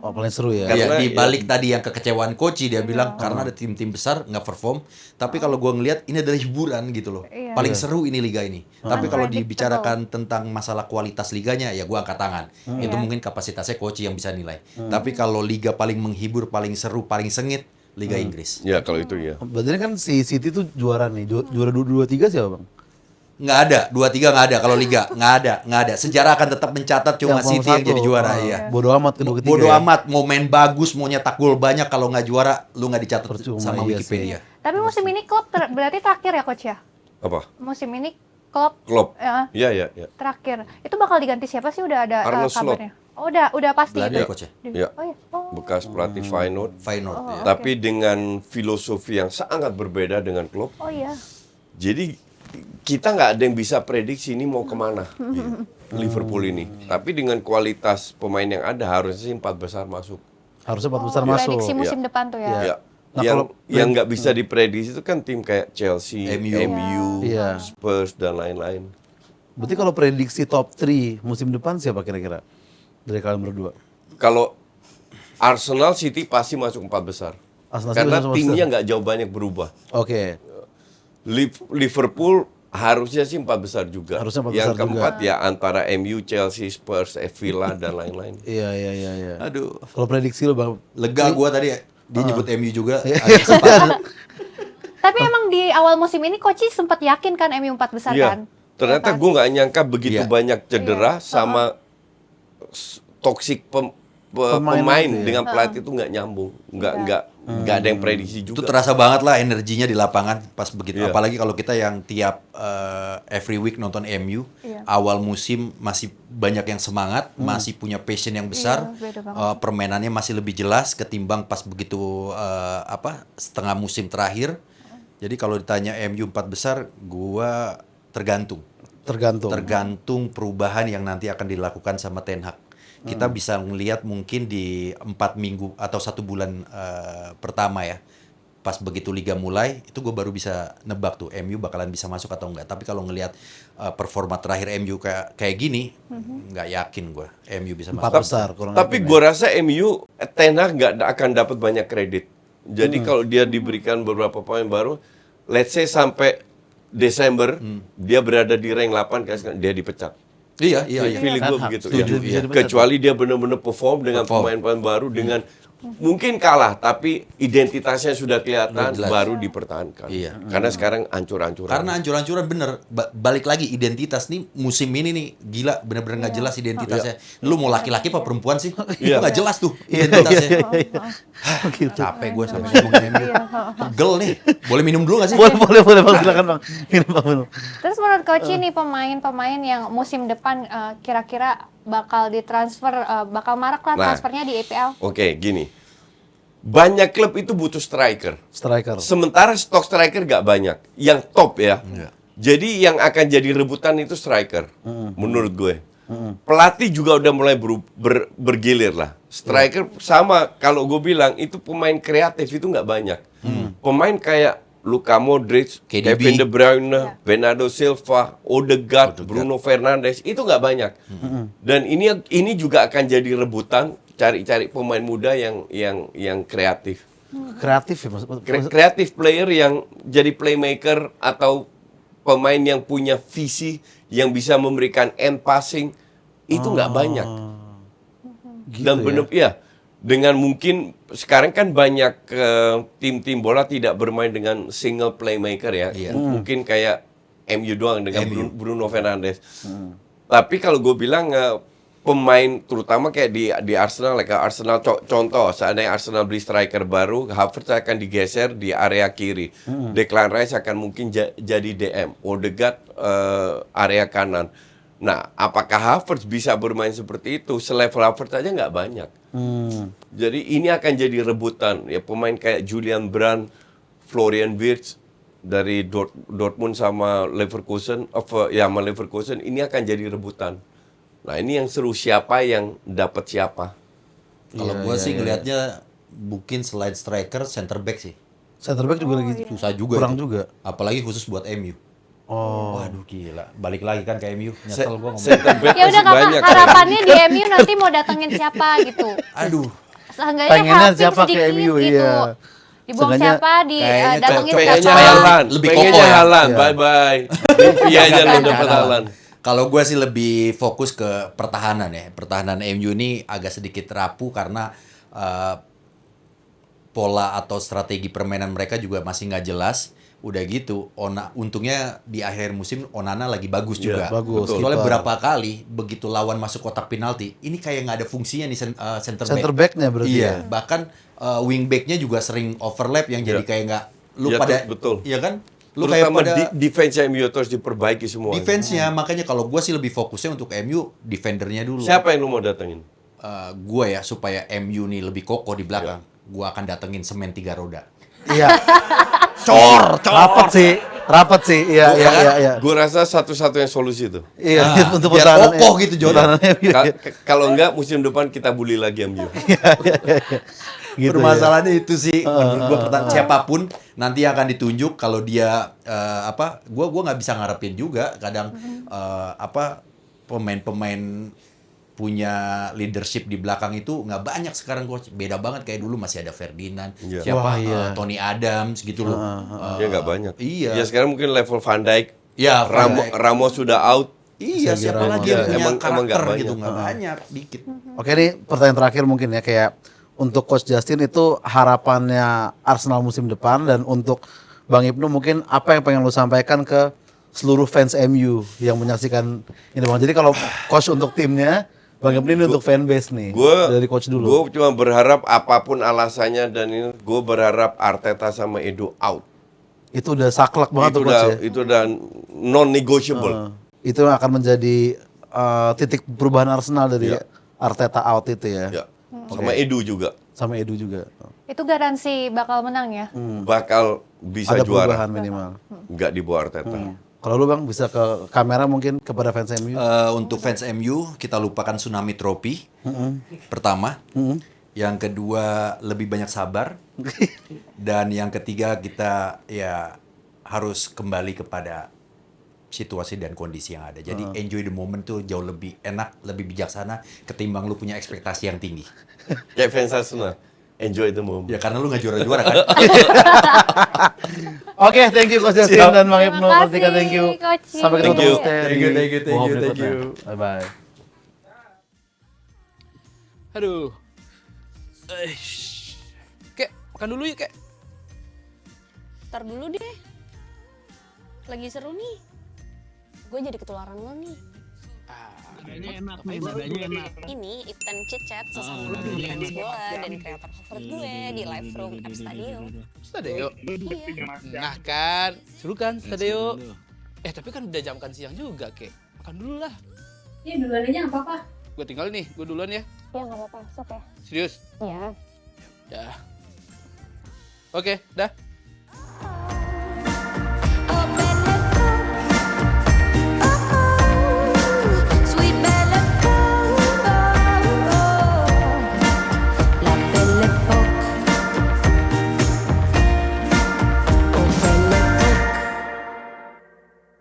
Speaker 4: Oh, paling seru ya.
Speaker 1: Karena-
Speaker 3: Ya, di balik tadi yang kekecewaan Koci dia bilang karena ada tim-tim besar nggak perform. Tapi kalau gua ngelihat ini adalah hiburan gitu loh.
Speaker 2: Iya.
Speaker 3: Paling seru ini liga ini. Tapi kalau
Speaker 2: Unpredictable.
Speaker 3: dibicarakan tentang masalah kualitas liganya ya gua angkat tangan. Itu
Speaker 2: Iya.
Speaker 3: mungkin kapasitasnya Koci yang bisa nilai. Tapi kalau liga paling menghibur, paling seru, paling sengit Liga Inggris.
Speaker 1: Ya kalau itu ya.
Speaker 4: Berarti ini kan si City tuh juara nih. Juara 2-3 siapa, Bang?
Speaker 3: Nggak ada, 2-3 nggak ada kalau liga, nggak ada. Sejarah akan tetap mencatat cuma
Speaker 4: Yang
Speaker 3: City yang
Speaker 4: satu.
Speaker 3: jadi juara
Speaker 4: Ah,
Speaker 3: ya.
Speaker 4: Bodo amat kedua-ketiga.
Speaker 3: Bodo
Speaker 4: ya?
Speaker 3: amat, mau main bagus, mau nyetak gol banyak, kalau nggak juara, lu nggak dicatat
Speaker 4: Percuma,
Speaker 3: sama
Speaker 4: iya
Speaker 3: Wikipedia.
Speaker 2: Tapi musim ini klub berarti terakhir ya, coach ya?
Speaker 1: Apa?
Speaker 2: Musim ini klub
Speaker 1: Klopp.
Speaker 2: ya,
Speaker 1: Ya.
Speaker 2: terakhir. Itu bakal diganti siapa sih? Udah ada
Speaker 1: Arne Slot.
Speaker 2: kabarnya? Oh, udah pasti
Speaker 3: Belanda
Speaker 2: itu.
Speaker 3: coach ya?
Speaker 1: Ya.
Speaker 2: Oh iya. Oh.
Speaker 1: Bekas pelatih Feyenoord.
Speaker 3: Feyenoord ya.
Speaker 1: Tapi dengan filosofi yang sangat berbeda dengan Klopp.
Speaker 2: Oh iya.
Speaker 1: Jadi kita nggak ada yang bisa prediksi ini mau kemana Liverpool ini. Tapi dengan kualitas pemain yang ada harusnya sih 4 besar masuk.
Speaker 4: Harusnya 4 besar masuk.
Speaker 2: Prediksi musim depan tuh ya.
Speaker 1: Ya.
Speaker 4: Nah,
Speaker 1: yang
Speaker 4: kalau-
Speaker 1: yang nggak bisa diprediksi itu kan tim kayak Chelsea, MU,
Speaker 4: Iya.
Speaker 1: Spurs dan lain-lain.
Speaker 4: Berarti kalau prediksi top 3 musim depan siapa kira-kira? Dari kalian berdua.
Speaker 1: Kalau Arsenal, City pasti masuk 4 besar.
Speaker 4: Arsenal,
Speaker 1: Karena
Speaker 4: City masuk 4
Speaker 1: timnya
Speaker 4: besar.
Speaker 1: nggak jauh banyak berubah.
Speaker 4: Oke.
Speaker 1: Liverpool harusnya sih 4 besar juga.
Speaker 4: Harusnya 4
Speaker 1: yang
Speaker 4: besar
Speaker 1: keempat ya antara MU, Chelsea, Spurs, Villa dan lain-lain.
Speaker 4: Iya.
Speaker 3: Aduh,
Speaker 4: Kalau prediksi lo, Bang.
Speaker 3: lega gua tadi ya. Dia nyebut MU juga.
Speaker 4: Iya.
Speaker 3: Ada kesempatan.
Speaker 2: Tapi emang di awal musim ini coach sempat yakin kan MU 4 besar
Speaker 1: Iya.
Speaker 2: kan?
Speaker 1: Ternyata
Speaker 2: Ya kan?
Speaker 1: gue nggak nyangka begitu
Speaker 3: Iya.
Speaker 1: banyak cedera sama toksik pemain
Speaker 4: itu ya.
Speaker 1: dengan pelatih itu nggak nyambung, nggak ada yang prediksi
Speaker 3: Itu
Speaker 1: juga.
Speaker 3: terasa banget lah energinya di lapangan pas begitu.
Speaker 1: Iya.
Speaker 3: Apalagi kalau kita yang tiap every week nonton MU,
Speaker 2: Iya.
Speaker 3: awal musim masih banyak yang semangat, masih punya passion yang besar,
Speaker 2: Iya, beda banget.
Speaker 3: permainannya masih lebih jelas ketimbang pas begitu setengah musim terakhir. Jadi kalau ditanya MU 4 besar, gua tergantung. Tergantung perubahan yang nanti akan dilakukan sama Ten Hag. Kita bisa ngelihat mungkin di 4 minggu atau 1 bulan pertama ya. Pas begitu liga mulai, itu gue baru bisa nebak tuh MU bakalan bisa masuk atau enggak. Tapi kalau ngelihat performa terakhir MU kayak gini, nggak yakin gue MU bisa masuk.
Speaker 4: 4 besar. kurang
Speaker 1: Tapi
Speaker 4: lebih.
Speaker 1: gue rasa MU Ten Hag nggak akan dapat banyak kredit. Jadi kalau dia diberikan beberapa poin baru, let's say sampai Desember dia berada di rank 8, dia dipecat.
Speaker 3: Iya.
Speaker 1: Feeling gue
Speaker 4: Kan,
Speaker 1: begitu.
Speaker 4: setuju,
Speaker 1: Ya.
Speaker 4: bisa dibaca.
Speaker 1: Kecuali dia benar-benar perform dengan pemain-pemain baru dengan mungkin kalah tapi identitasnya sudah kelihatan,
Speaker 3: Udah jelas.
Speaker 1: baru dipertahankan.
Speaker 3: Iya.
Speaker 1: Karena sekarang ancur-ancuran.
Speaker 3: Karena ancur-ancuran bener. Balik lagi identitas nih musim ini nih gila bener-bener nggak jelas identitasnya. Lu mau laki-laki apa perempuan sih? Itu nggak jelas tuh identitasnya.
Speaker 4: Gitu.
Speaker 3: Capek gue sampai ngomongin MU. Pegel nih. Boleh minum dulu nggak sih?
Speaker 4: Boleh Bang, silakan Bang. Ini Bang Manu.
Speaker 2: Terus menurut Coach nih pemain-pemain yang musim depan kira-kira bakal ditransfer, bakal marak lah
Speaker 1: Nah.
Speaker 2: transfernya di EPL?
Speaker 1: Oke, gini. Banyak klub itu butuh striker.
Speaker 4: Striker.
Speaker 1: Sementara stok striker gak banyak. Yang top ya. Jadi yang akan jadi rebutan itu striker. Menurut gue. Pelatih juga udah mulai bergilir lah. Striker sama kalau gue bilang itu pemain kreatif itu nggak banyak. Pemain kayak Luka Modric,
Speaker 3: KDB.
Speaker 1: Kevin De Bruyne, Bernardo Silva, Odegaard, Bruno Fernandes itu nggak banyak. Dan ini juga akan jadi rebutan cari-cari pemain muda yang kreatif.
Speaker 4: Kreatif ya Mas.
Speaker 1: Kreatif player yang jadi playmaker atau pemain yang punya visi yang bisa memberikan end passing itu nggak banyak.
Speaker 4: Gitu
Speaker 1: Dan benar ya dengan mungkin sekarang kan banyak tim-tim bola tidak bermain dengan single playmaker ya.
Speaker 3: Iya.
Speaker 1: Mungkin kayak MU doang dengan Bruno Fernandes. Tapi kalau gue bilang pemain terutama kayak di Arsenal, kayak Arsenal contoh seandainya Arsenal beli striker baru, Havertz akan digeser di area kiri, Declan Rice akan mungkin jadi DM, Odegaard area kanan. Nah, apakah Havertz bisa bermain seperti itu? Selevel Havertz aja nggak banyak. Jadi ini akan jadi rebutan ya, pemain kayak Julian Brandt, Florian Wirtz dari Dortmund sama Leverkusen, sama Leverkusen ini akan jadi rebutan. Nah ini yang seru, siapa yang dapat siapa.
Speaker 3: Kalau gue sih ngelihatnya mungkin selain striker, center back sih.
Speaker 4: Center back juga lagi
Speaker 3: Susah juga.
Speaker 4: kurang
Speaker 3: itu.
Speaker 4: juga.
Speaker 3: Apalagi khusus buat MU.
Speaker 4: Oh.
Speaker 3: Waduh gila. Balik lagi kan ke MU. Nyesel gue ngomong.
Speaker 1: Center back
Speaker 2: Ya udah
Speaker 1: masih
Speaker 2: kakak,
Speaker 1: banyak.
Speaker 2: harapannya di MU nanti mau datengin siapa gitu.
Speaker 3: Aduh.
Speaker 2: Seenggaknya
Speaker 4: Pengennya
Speaker 2: helping
Speaker 4: siapa ke
Speaker 2: sedikit
Speaker 4: MU,
Speaker 2: gitu.
Speaker 4: iya.
Speaker 2: Dibuang
Speaker 4: Seenggaknya
Speaker 2: siapa,
Speaker 3: kayaknya
Speaker 2: datengin
Speaker 1: Pengennya
Speaker 2: siapa.
Speaker 1: Haaland,
Speaker 3: Lebih
Speaker 1: pengennya
Speaker 3: kokoh ya.
Speaker 1: Haaland,
Speaker 4: Iya.
Speaker 1: bye bye. Mimpi aja lo dapat Haaland.
Speaker 3: Kalau gue sih lebih fokus ke pertahanan ya. Pertahanan MU ini agak sedikit rapuh karena pola atau strategi permainan mereka juga masih nggak jelas. Udah gitu, untungnya di akhir musim Onana lagi bagus juga.
Speaker 4: Iya, bagus,
Speaker 3: Soalnya
Speaker 4: kiper.
Speaker 3: berapa kali begitu lawan masuk kotak penalti, ini kayak nggak ada fungsinya nih center back.
Speaker 4: Center back-nya berarti
Speaker 3: Iya,
Speaker 4: ya.
Speaker 3: bahkan wing back-nya juga sering overlap yang jadi
Speaker 1: Iya.
Speaker 3: kayak nggak lu
Speaker 1: Iya,
Speaker 3: pada
Speaker 1: betul.
Speaker 3: Iya kan? Lu kayak
Speaker 1: Terutama
Speaker 3: pada
Speaker 1: defense MU terus diperbaiki semua.
Speaker 3: defense-nya, makanya kalau gue sih lebih fokusnya untuk MU defendernya dulu.
Speaker 1: Siapa yang lu mau datengin?
Speaker 3: Gue ya supaya MU nih lebih kokoh di belakang. Gue akan datengin semen 3 roda.
Speaker 4: Iya. Rapat sih. Iya, iya, iya, iya.
Speaker 1: Gue rasa satu-satunya solusi itu.
Speaker 4: Iya, untuk
Speaker 3: biar
Speaker 4: pertahanan
Speaker 3: kokoh gitu, Jon.
Speaker 4: pertahanan MU.
Speaker 1: Kalau enggak musim depan kita bully lagi MU.
Speaker 4: Gitu
Speaker 3: Permasalahannya itu sih menurut gue siapapun nanti yang akan ditunjuk kalau dia gua nggak bisa ngarepin juga kadang pemain-pemain punya leadership di belakang itu nggak banyak sekarang, coach. Beda banget kayak dulu masih ada Ferdinand,
Speaker 1: Iya.
Speaker 3: siapa
Speaker 4: Wah, iya.
Speaker 3: Tony Adams gitu loh.
Speaker 1: Dia nggak banyak.
Speaker 3: Iya.
Speaker 1: Ya sekarang mungkin level Van Dijk.
Speaker 3: Ya, Van Dijk.
Speaker 1: Ramos sudah out.
Speaker 3: Iya,
Speaker 4: Sergio
Speaker 3: siapa
Speaker 4: Ramos.
Speaker 3: lagi yang
Speaker 1: Iya,
Speaker 3: punya
Speaker 1: emang nggak
Speaker 3: karakter
Speaker 1: banyak.
Speaker 3: gitu, nggak banyak, dikit.
Speaker 4: Oke nih, pertanyaan terakhir mungkin ya, kayak untuk Coach Justin itu harapannya Arsenal musim depan, dan untuk Bang Ibnu mungkin apa yang pengen lu sampaikan ke seluruh fans MU yang menyaksikan ini Bang. Jadi kalau Coach untuk timnya, Bang Ibnu ini untuk fanbase nih. Dari Coach dulu.
Speaker 1: Gue cuma berharap apapun alasannya dan ini gue berharap Arteta sama Edo out.
Speaker 4: Itu udah saklek banget tuh Coach ya.
Speaker 1: Itu udah non-negotiable.
Speaker 4: Itu akan menjadi titik perubahan Arsenal dari
Speaker 1: Iya.
Speaker 4: Arteta out itu ya.
Speaker 1: Ya. Sama Edu juga
Speaker 4: Sama Edu juga.
Speaker 2: Itu garansi bakal menang ya.
Speaker 1: bakal bisa
Speaker 4: Ada
Speaker 1: juara.
Speaker 4: perubahan minimal.
Speaker 1: Nggak di bawah Arteta.
Speaker 4: Kalau lu Bang bisa ke kamera mungkin kepada fans MU.
Speaker 3: Untuk fans MU, kita lupakan tsunami trofi. Pertama. Yang kedua, lebih banyak sabar. Dan yang ketiga, kita ya harus kembali kepada situasi dan kondisi yang ada. Jadi enjoy the moment tuh jauh lebih enak, lebih bijaksana ketimbang lu punya ekspektasi yang tinggi.
Speaker 1: Kayak fans Arsenal. enjoy the moment.
Speaker 3: Ya karena lu nggak juara-juara kan.
Speaker 4: Oke, thank you Coach Justin
Speaker 1: Siap.
Speaker 4: dan Bang
Speaker 2: Terima
Speaker 4: Ibnu.
Speaker 2: kasih,
Speaker 4: Ketika thank you.
Speaker 2: Coach.
Speaker 4: Sampai ketemu
Speaker 1: Thank you.
Speaker 4: terus deh
Speaker 3: Thank you,
Speaker 4: di
Speaker 3: thank you, thank
Speaker 4: Bohong
Speaker 3: you, thank
Speaker 4: berikutnya.
Speaker 3: you.
Speaker 4: Bye bye.
Speaker 6: Aduh. Kek, makan dulu yuk, Kek.
Speaker 7: Ntar dulu deh. Lagi seru nih. Gue jadi ketularan lo nih. Ini Ipten Chit Chat sesama fans bola dan kreator favorit gue di live room App Stadium.
Speaker 6: Stadeo.
Speaker 7: Iya.
Speaker 6: Nah kan, seru kan Stadeo? Tapi kan udah jam makan siang juga, Kek. Makan dulu lah.
Speaker 8: Iya duluan aja nggak apa-apa.
Speaker 6: Gue tinggal nih, gue duluan ya.
Speaker 7: Ya nggak apa-apa, sok ya.
Speaker 6: Serius?
Speaker 7: Iya.
Speaker 6: Ya. Oke, dah.